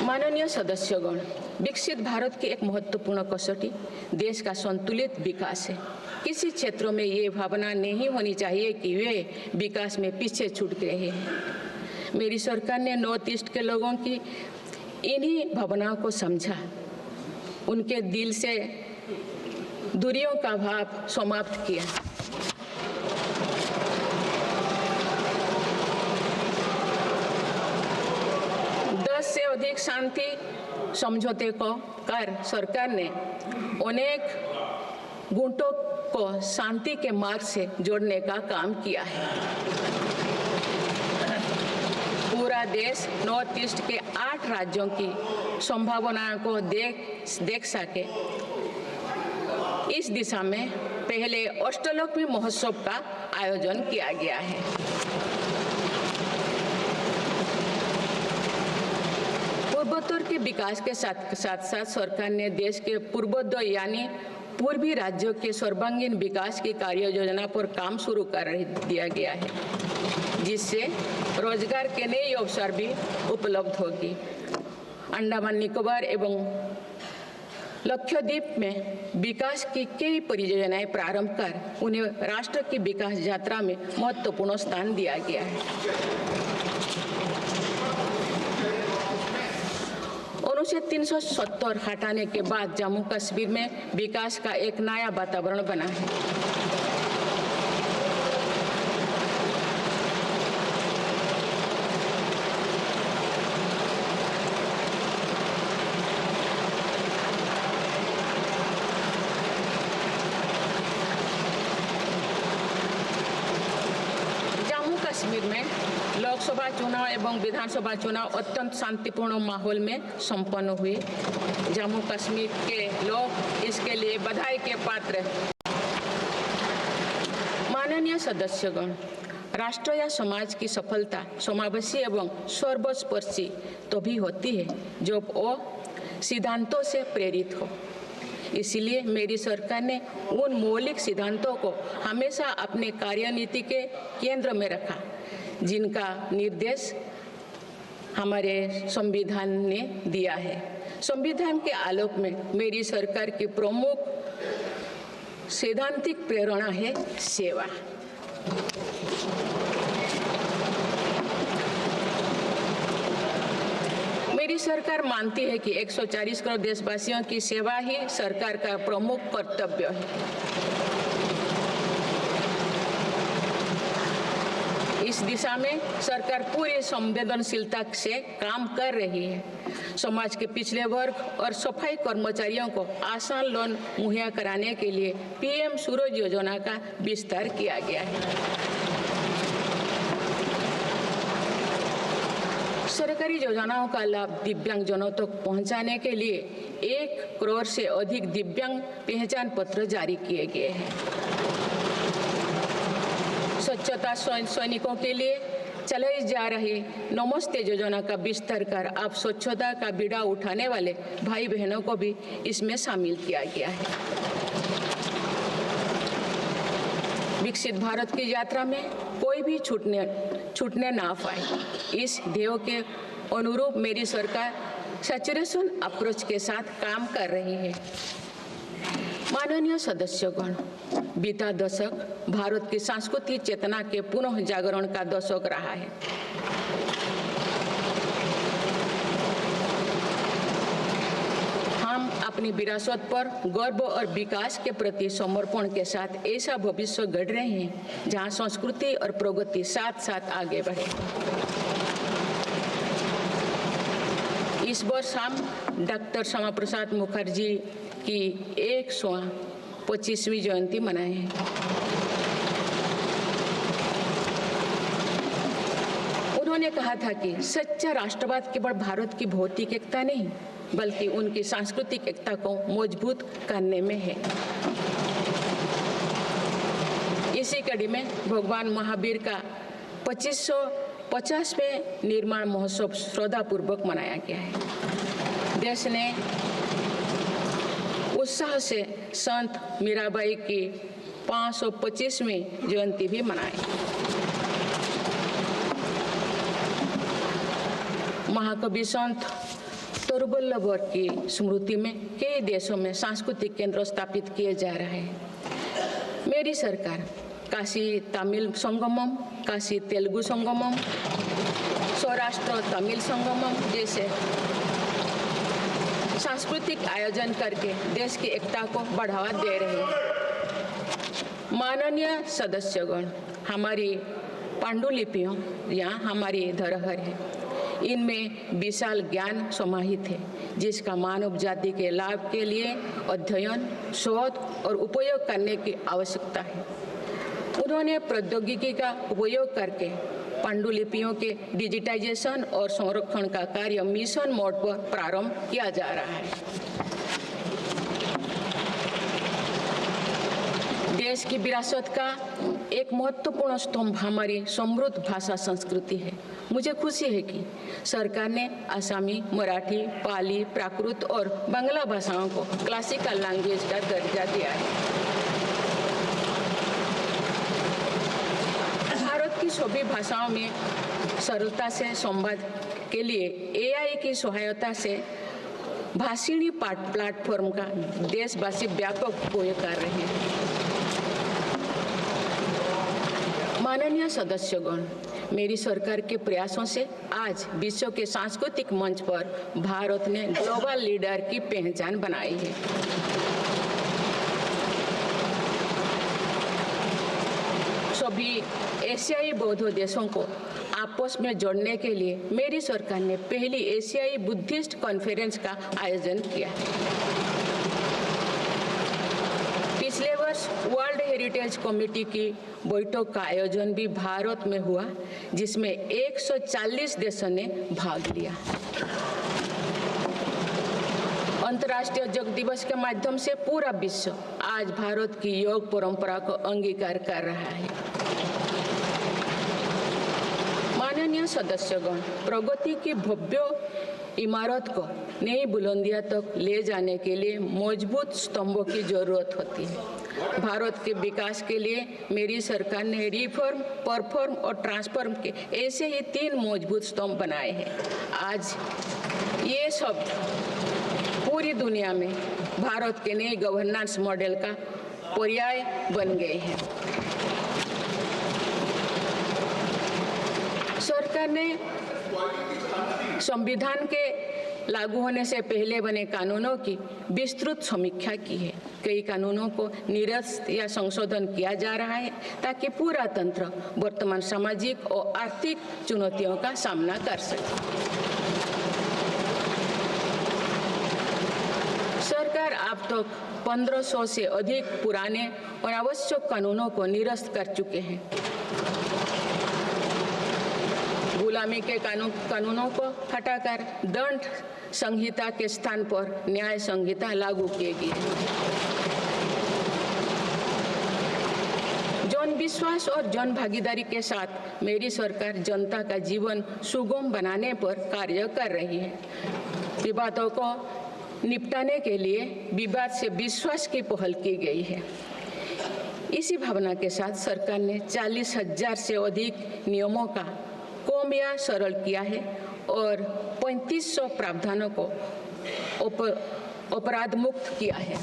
माननीय सदस्यगण, विकसित भारत की एक महत्वपूर्ण कसौटी देश का संतुलित विकास है। किसी क्षेत्रों में ये भावना नहीं होनी चाहिए कि वे विकास में पीछे छूट रहे हैं। मेरी सरकार ने नॉर्थ ईस्ट के लोगों की इन्हीं भावनाओं को समझा, उनके दिल से दूरियों का भाव समाप्त किया। से अधिक शांति समझौते को कर सरकार ने अनेक गुटों को शांति के मार्ग से जोड़ने का काम किया है। पूरा देश नॉर्थ ईस्ट के 8 राज्यों की संभावनाओं को देख सके, इस दिशा में पहले अष्टलक्ष्मी महोत्सव का आयोजन किया गया है। पूर्वोत्तर के विकास के साथ साथ सरकार ने देश के पूर्वोदय यानी पूर्वी राज्यों के सर्वांगीण विकास की कार्य योजना पर काम शुरू कर दिया गया है, जिससे रोजगार के नए अवसर भी उपलब्ध होगी। अंडमान निकोबार एवं लक्षद्वीप में विकास की कई परियोजनाएं प्रारंभ कर उन्हें राष्ट्र की विकास यात्रा में महत्वपूर्ण स्थान दिया गया है। अनुच्छेद 370 हटाने के बाद जम्मू कश्मीर में विकास का एक नया वातावरण बना है। जम्मू कश्मीर में लोकसभा चुनाव एवं विधानसभा चुनाव अत्यंत शांतिपूर्ण माहौल में संपन्न हुए। जम्मू कश्मीर के लोग इसके लिए बधाई के पात्र हैं। माननीय सदस्यगण, राष्ट्र या समाज की सफलता समावेशी एवं सर्वस्पर्शी तभी होती है जब वो सिद्धांतों से प्रेरित हो। इसलिए मेरी सरकार ने उन मौलिक सिद्धांतों को हमेशा अपने कार्यनीति के केंद्र में रखा, जिनका निर्देश हमारे संविधान ने दिया है। संविधान के आलोक में मेरी सरकार की प्रमुख सैद्धांतिक प्रेरणा है सेवा। मेरी सरकार मानती है कि 140 करोड़ देशवासियों की सेवा ही सरकार का प्रमुख कर्तव्य है। इस दिशा में सरकार पूरी संवेदनशीलता से काम कर रही है। समाज के पिछड़े वर्ग और सफाई कर्मचारियों को आसान लोन मुहैया कराने के लिए पीएम सूरज योजना का विस्तार किया गया है। सरकारी योजनाओं का लाभ दिव्यांगजनों तक पहुंचाने के लिए 1 करोड़ से अधिक दिव्यांग पहचान पत्र जारी किए गए हैं। स्वच्छता सैनिकों के लिए चलाई जा रही नमस्ते योजना का विस्तार कर अब स्वच्छता का बीड़ा उठाने वाले भाई बहनों को भी इसमें शामिल किया गया है। विकसित भारत की यात्रा में कोई भी छूटने ना पाए, इस ध्येय के अनुरूप मेरी सरकार सैचुरेशन अप्रोच के साथ काम कर रही है। माननीय सदस्यगण, बीता दशक भारत की सांस्कृतिक चेतना के पुनः जागरण का दशक रहा है। हम अपनी विरासत पर गर्व और विकास के प्रति समर्पण के साथ ऐसा भविष्य गढ़ रहे हैं जहां संस्कृति और प्रगति साथ साथ आगे बढ़े। इस वर्ष हम डॉक्टर श्यामा प्रसाद मुखर्जी की 125वीं जयंती मनाए हैं। उन्होंने कहा था कि सच्चा राष्ट्रवाद केवल भारत की भौतिक एकता नहीं, बल्कि उनकी सांस्कृतिक एकता को मजबूत करने में है। इसी कड़ी में भगवान महावीर का 2550वें निर्माण महोत्सव श्रद्धापूर्वक मनाया गया है। देश ने उत्साह से संत मीराबाई की 525वीं जयंती भी मनाई। महाकवि संत तरुवल्लभ की स्मृति में कई देशों में सांस्कृतिक केंद्र स्थापित किए जा रहे हैं। मेरी सरकार काशी तमिल संगमम, काशी तेलुगु संगमम, सौराष्ट्र तमिल संगमम जैसे सांस्कृतिक आयोजन करके देश की एकता को बढ़ावा दे रहे हैं। माननीय सदस्यगण, हमारी पांडुलिपियां यहाँ हमारी धरोहर है। इनमें विशाल ज्ञान समाहित है, जिसका मानव जाति के लाभ के लिए अध्ययन, शोध और उपयोग करने की आवश्यकता है। उन्होंने प्रौद्योगिकी का उपयोग करके पांडुलिपियों के डिजिटाइजेशन और संरक्षण का कार्य मिशन मोड पर प्रारंभ किया जा रहा है। देश की विरासत का एक महत्वपूर्ण स्तंभ हमारी समृद्ध भाषा संस्कृति है। मुझे खुशी है कि सरकार ने आसामी, मराठी, पाली, प्राकृत और बांग्ला भाषाओं को क्लासिकल लैंग्वेज का दर्जा दिया है। भारत की सभी भाषाओं में सरलता से संवाद के लिए AI की सहायता से भाषिणी प्लेटफॉर्म का देशवासी व्यापक उपयोग कर रहे हैं। माननीय सदस्यगण, मेरी सरकार के प्रयासों से आज विश्व के सांस्कृतिक मंच पर भारत ने ग्लोबल लीडर की पहचान बनाई है। सभी एशियाई बौद्ध देशों को आपस में जोड़ने के लिए मेरी सरकार ने पहली एशियाई बुद्धिस्ट कॉन्फ्रेंस का आयोजन किया। पिछले वर्ष वर्ल्ड हेरिटेज कमेटी की बैठक का आयोजन भी भारत में हुआ, जिसमें 140 देशों ने भाग लिया। अंतर्राष्ट्रीय योग दिवस के माध्यम से पूरा विश्व आज भारत की योग परंपरा को अंगीकार कर रहा है। माननीय सदस्यगण, प्रगति की भव्य इमारत को नई बुलंदियों तक ले जाने के लिए मजबूत स्तंभों की जरूरत होती है। भारत के विकास के लिए मेरी सरकार ने रिफॉर्म, परफॉर्म और ट्रांसफॉर्म के ऐसे ही 3 मजबूत स्तंभ बनाए हैं। आज ये सब पूरी दुनिया में भारत के नए गवर्नेंस मॉडल का पर्याय बन गए हैं। सरकार ने संविधान के लागू होने से पहले बने कानूनों की विस्तृत समीक्षा की है। कई कानूनों को निरस्त या संशोधन किया जा रहा है ताकि पूरा तंत्र वर्तमान सामाजिक और आर्थिक चुनौतियों का सामना कर सके। सरकार अब तक 1500 से अधिक पुराने और आवश्यक कानूनों को निरस्त कर चुके हैं। गुलामी के कानूनों को हटाकर दंड संहिता के स्थान पर न्याय संहिता लागू किए गए। जन विश्वास और जन भागीदारी के साथ मेरी सरकार जनता का जीवन सुगम बनाने पर कार्य कर रही है। विवादों को निपटाने के लिए विवाद से विश्वास की पहल की गई है। इसी भावना के साथ सरकार ने 40,000 से अधिक नियमों का कम या सरल किया है और 3500 प्रावधानों को अपराध मुक्त किया है।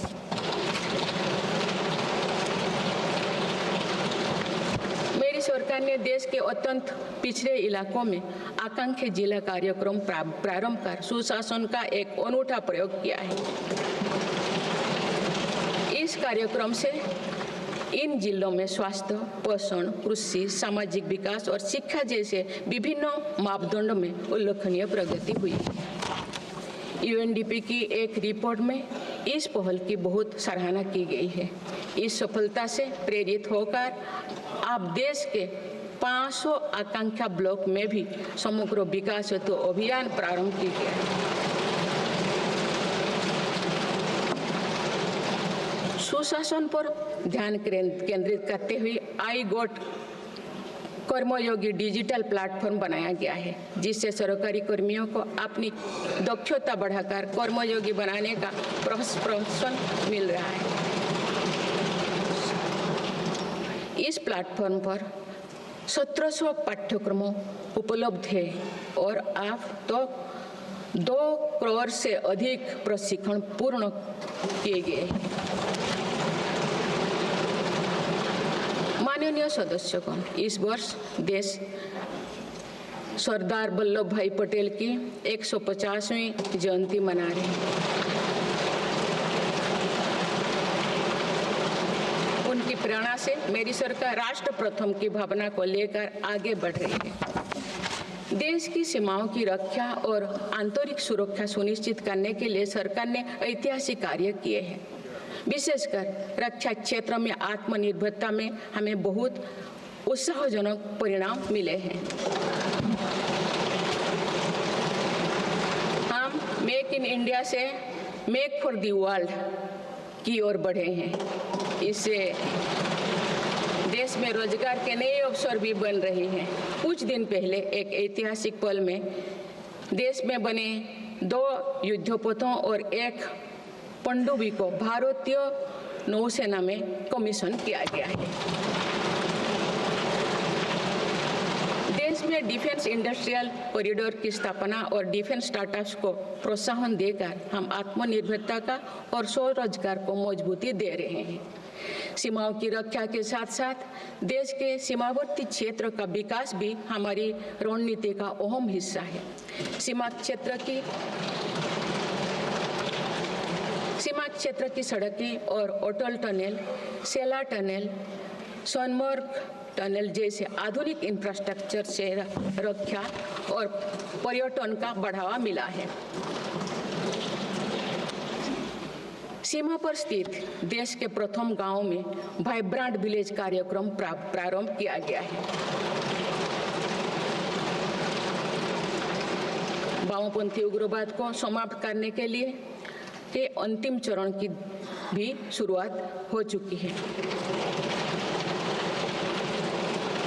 मेरी सरकार ने देश के अत्यंत पिछड़े इलाकों में आकांक्षी जिला कार्यक्रम प्रारंभ कर सुशासन का एक अनूठा प्रयोग किया है। इस कार्यक्रम से इन जिलों में स्वास्थ्य, पोषण, कृषि, सामाजिक विकास और शिक्षा जैसे विभिन्न मापदंडों में उल्लेखनीय प्रगति हुई। यूएनडीपी की एक रिपोर्ट में इस पहल की बहुत सराहना की गई है। इस सफलता से प्रेरित होकर अब देश के 500 आकांक्षा ब्लॉक में भी समग्र विकास हेतु अभियान प्रारंभ किया गया है। सुशासन पर ध्यान केंद्रित करते हुए आई गोट कर्मयोगी डिजिटल प्लेटफॉर्म बनाया गया है, जिससे सरकारी कर्मियों को अपनी दक्षता बढ़ाकर कर्मयोगी बनाने का प्रोत्साहन मिल रहा है। इस प्लेटफॉर्म पर 1700 पाठ्यक्रमों उपलब्ध है और अब तो 2 करोड़ से अधिक प्रशिक्षण पूर्ण किए गए हैं। माननीय सदस्यगण, इस वर्ष देश सरदार वल्लभ भाई पटेल की 150वीं जयंती मना रहे हैं। उनकी प्रेरणा से मेरी सरकार राष्ट्र प्रथम की भावना को लेकर आगे बढ़ रही है। देश की सीमाओं की रक्षा और आंतरिक सुरक्षा सुनिश्चित करने के लिए सरकार ने ऐतिहासिक कार्य किए हैं। विशेषकर रक्षा क्षेत्र में आत्मनिर्भरता में हमें बहुत उत्साहजनक परिणाम मिले हैं। हम मेक इन इंडिया से मेक फॉर द वर्ल्ड की ओर बढ़े हैं। इससे देश में रोजगार के नए अवसर भी बन रहे हैं। कुछ दिन पहले एक ऐतिहासिक पल में देश में बने 2 युद्धपोतों और 1 पनडुब्बी को भारतीय नौसेना में कमीशन किया गया है। देश में डिफेंस इंडस्ट्रियल कॉरिडोर की स्थापना और डिफेंस स्टार्टअप्स को प्रोत्साहन देकर हम आत्मनिर्भरता का और स्वरोजगार को मजबूती दे रहे हैं। सीमाओं की रक्षा के साथ साथ देश के सीमावर्ती क्षेत्र का विकास भी हमारी रणनीति का अहम हिस्सा है। सीमा क्षेत्र की सड़कें और अटल टनल, सेला टनल, सोनमर्ग टनल जैसे आधुनिक इंफ्रास्ट्रक्चर से रक्षा और पर्यटन का बढ़ावा मिला है। सीमा पर स्थित देश के प्रथम गांव में वाइब्रेंट विलेज कार्यक्रम प्रारंभ किया गया है। वामपंथी उग्रवाद को समाप्त करने के लिए के अंतिम चरण की भी शुरुआत हो चुकी है।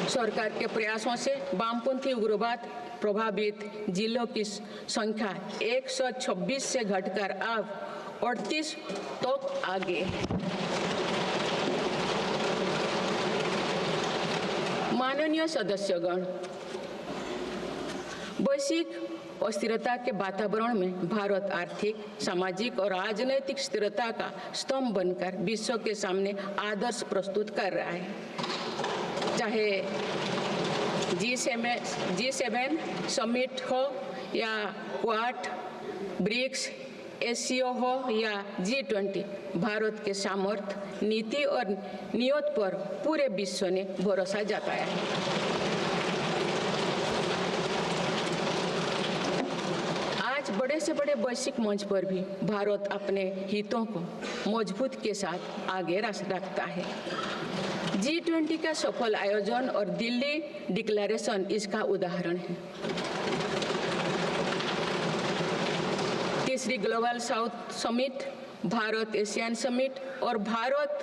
सरकार के प्रयासों से वामपंथी उग्रवाद प्रभावित जिलों की संख्या 126 से घटकर अब 38 तक आ गए हैं। माननीय सदस्यगण, वैश्विक अस्थिरता के वातावरण में भारत आर्थिक, सामाजिक और राजनीतिक स्थिरता का स्तंभ बनकर विश्व के सामने आदर्श प्रस्तुत कर रहा है। चाहे G7 समिट हो या क्वाड, ब्रिक्स, एससीओ हो या G20, भारत के सामर्थ्य, नीति और नियत पर पूरे विश्व ने भरोसा जताया है। आज बड़े से बड़े वैश्विक मंच पर भी भारत अपने हितों को मजबूत के साथ आगे रखता है। G20 का सफल आयोजन और दिल्ली डिक्लेरेशन इसका उदाहरण है। तीसरी global south summit, Bharat Asian summit और भारत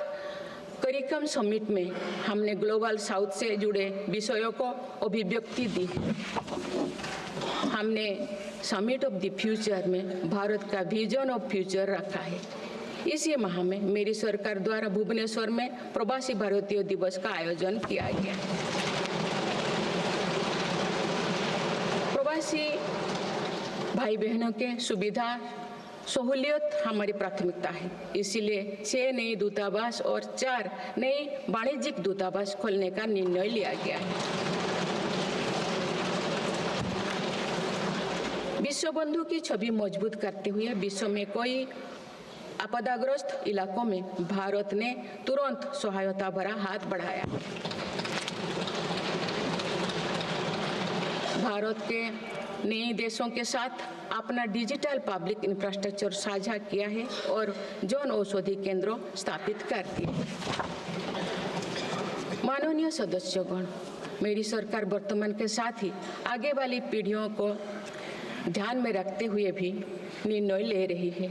करिकम समिट में हमने ग्लोबल साउथ से जुड़े विषयों को अभिव्यक्ति दी। हमने समिट ऑफ द फ्यूचर में भारत का विजन ऑफ फ्यूचर रखा है। इसी माह में मेरी सरकार द्वारा भुवनेश्वर में प्रवासी भारतीय दिवस का आयोजन किया गया। प्रवासी भाई बहनों के सुविधा सहूलियत हमारी प्राथमिकता है। इसीलिए 6 नए दूतावास और 4 नए वाणिज्यिक दूतावास खोलने का निर्णय लिया गया है। विश्व बंधु की छवि मजबूत करते हुए विश्व में कोई आपदाग्रस्त इलाकों में भारत ने तुरंत सहायता भरा हाथ बढ़ाया। भारत के नए देशों के साथ अपना डिजिटल पब्लिक इंफ्रास्ट्रक्चर साझा किया है और जन औषधि केंद्रों स्थापित कर दिए। माननीय सदस्यगण, मेरी सरकार वर्तमान के साथ ही आगे वाली पीढ़ियों को ध्यान में रखते हुए भी निर्णय ले रही है।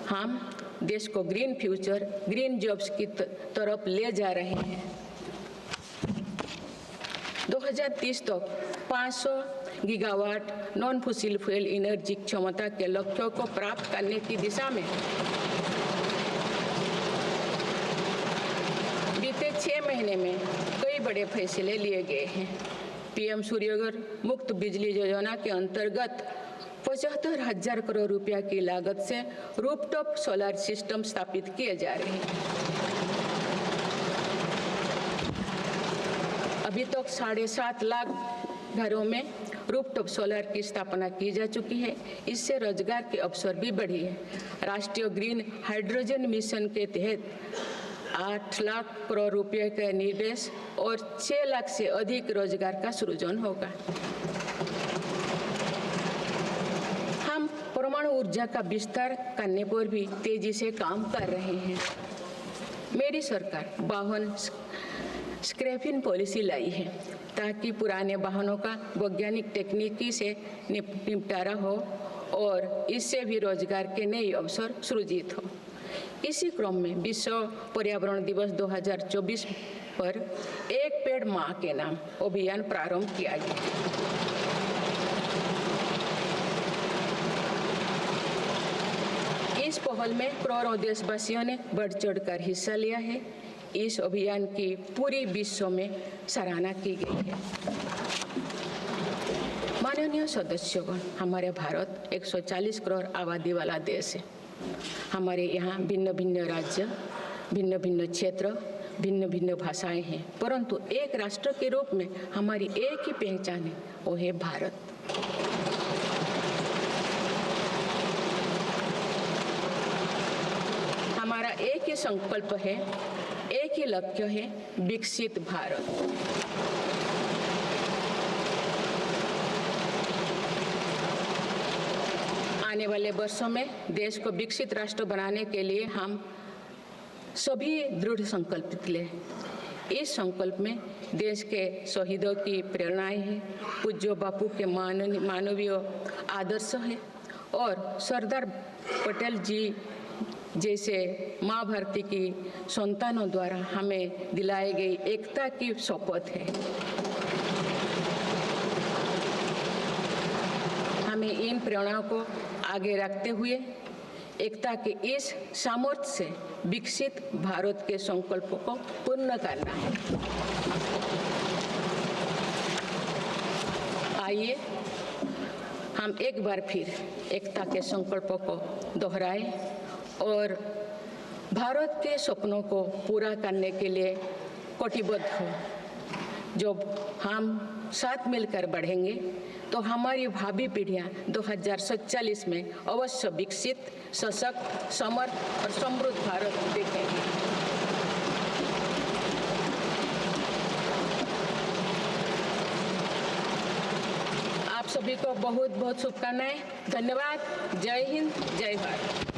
हम देश को ग्रीन फ्यूचर, ग्रीन जॉब्स की तरफ ले जा रहे हैं। 2030 तक 500 gigawatt non fossil fuel energy क्षमता के लक्ष्यों को प्राप्त करने की दिशा में बीते 6 महीने में कई बड़े फैसले लिए गए हैं। पीएम सूर्यघर मुफ्त बिजली योजना के अंतर्गत 75,000 करोड़ रुपया की लागत से रूफटॉप सोलर सिस्टम स्थापित किए जा रहे हैं। अभी तक 7.5 लाख घरों में रूफटॉप सोलर की स्थापना की जा चुकी है। इससे रोजगार के अवसर भी बढ़े हैं। राष्ट्रीय ग्रीन हाइड्रोजन मिशन के तहत 8 लाख करोड़ रुपए का निवेश और 6 लाख से अधिक रोजगार का सृजन होगा। हम परमाणु ऊर्जा का विस्तार करने पर भी तेजी से काम कर रहे हैं। मेरी सरकार वाहन स्क्रैपिंग पॉलिसी लाई है ताकि पुराने वाहनों का वैज्ञानिक तकनीकी से निपटारा हो और इससे भी रोजगार के नए अवसर सृजित हो। इसी क्रम में विश्व पर्यावरण दिवस 2024 पर एक पेड़ मां के नाम अभियान प्रारंभ किया गया। इस पहल में करोड़ों देशवासियों ने बढ़ चढ़कर हिस्सा लिया है। इस अभियान की पूरी विश्व में सराहना की गई है। माननीय सदस्यगण, हमारे भारत 140 करोड़ आबादी वाला देश है। हमारे यहाँ भिन्न भिन्न राज्य, भिन्न भिन्न क्षेत्र, भिन्न भिन्न भाषाएं हैं, परंतु एक राष्ट्र के रूप में हमारी एक ही पहचान है, वो है भारत। हमारा एक ही संकल्प है, एक ही लक्ष्य है, विकसित भारत। आने वाले वर्षों में देश को विकसित राष्ट्र बनाने के लिए हम सभी दृढ़ संकल्पित लें। इस संकल्प में देश के शहीदों की प्रेरणाएं हैं, पूज्य बापू के मानवीय आदर्श है और सरदार पटेल जी जैसे माँ भारती की संतानों द्वारा हमें दिलाई गई एकता की शपथ है। हमें इन प्रेरणाओं को आगे रखते हुए एकता के इस सामर्थ्य से विकसित भारत के संकल्पों को पूर्ण करना है। आइए हम एक बार फिर एकता के संकल्पों को दोहराएं और भारत के सपनों को पूरा करने के लिए कटिबद्ध हो। जब हम साथ मिलकर बढ़ेंगे तो हमारी भावी पीढ़ियां 2047 में अवश्य विकसित, सशक्त, समर्थ और समृद्ध भारत देखेंगी। आप सभी को बहुत बहुत शुभकामनाएं। धन्यवाद। जय हिंद, जय भारत।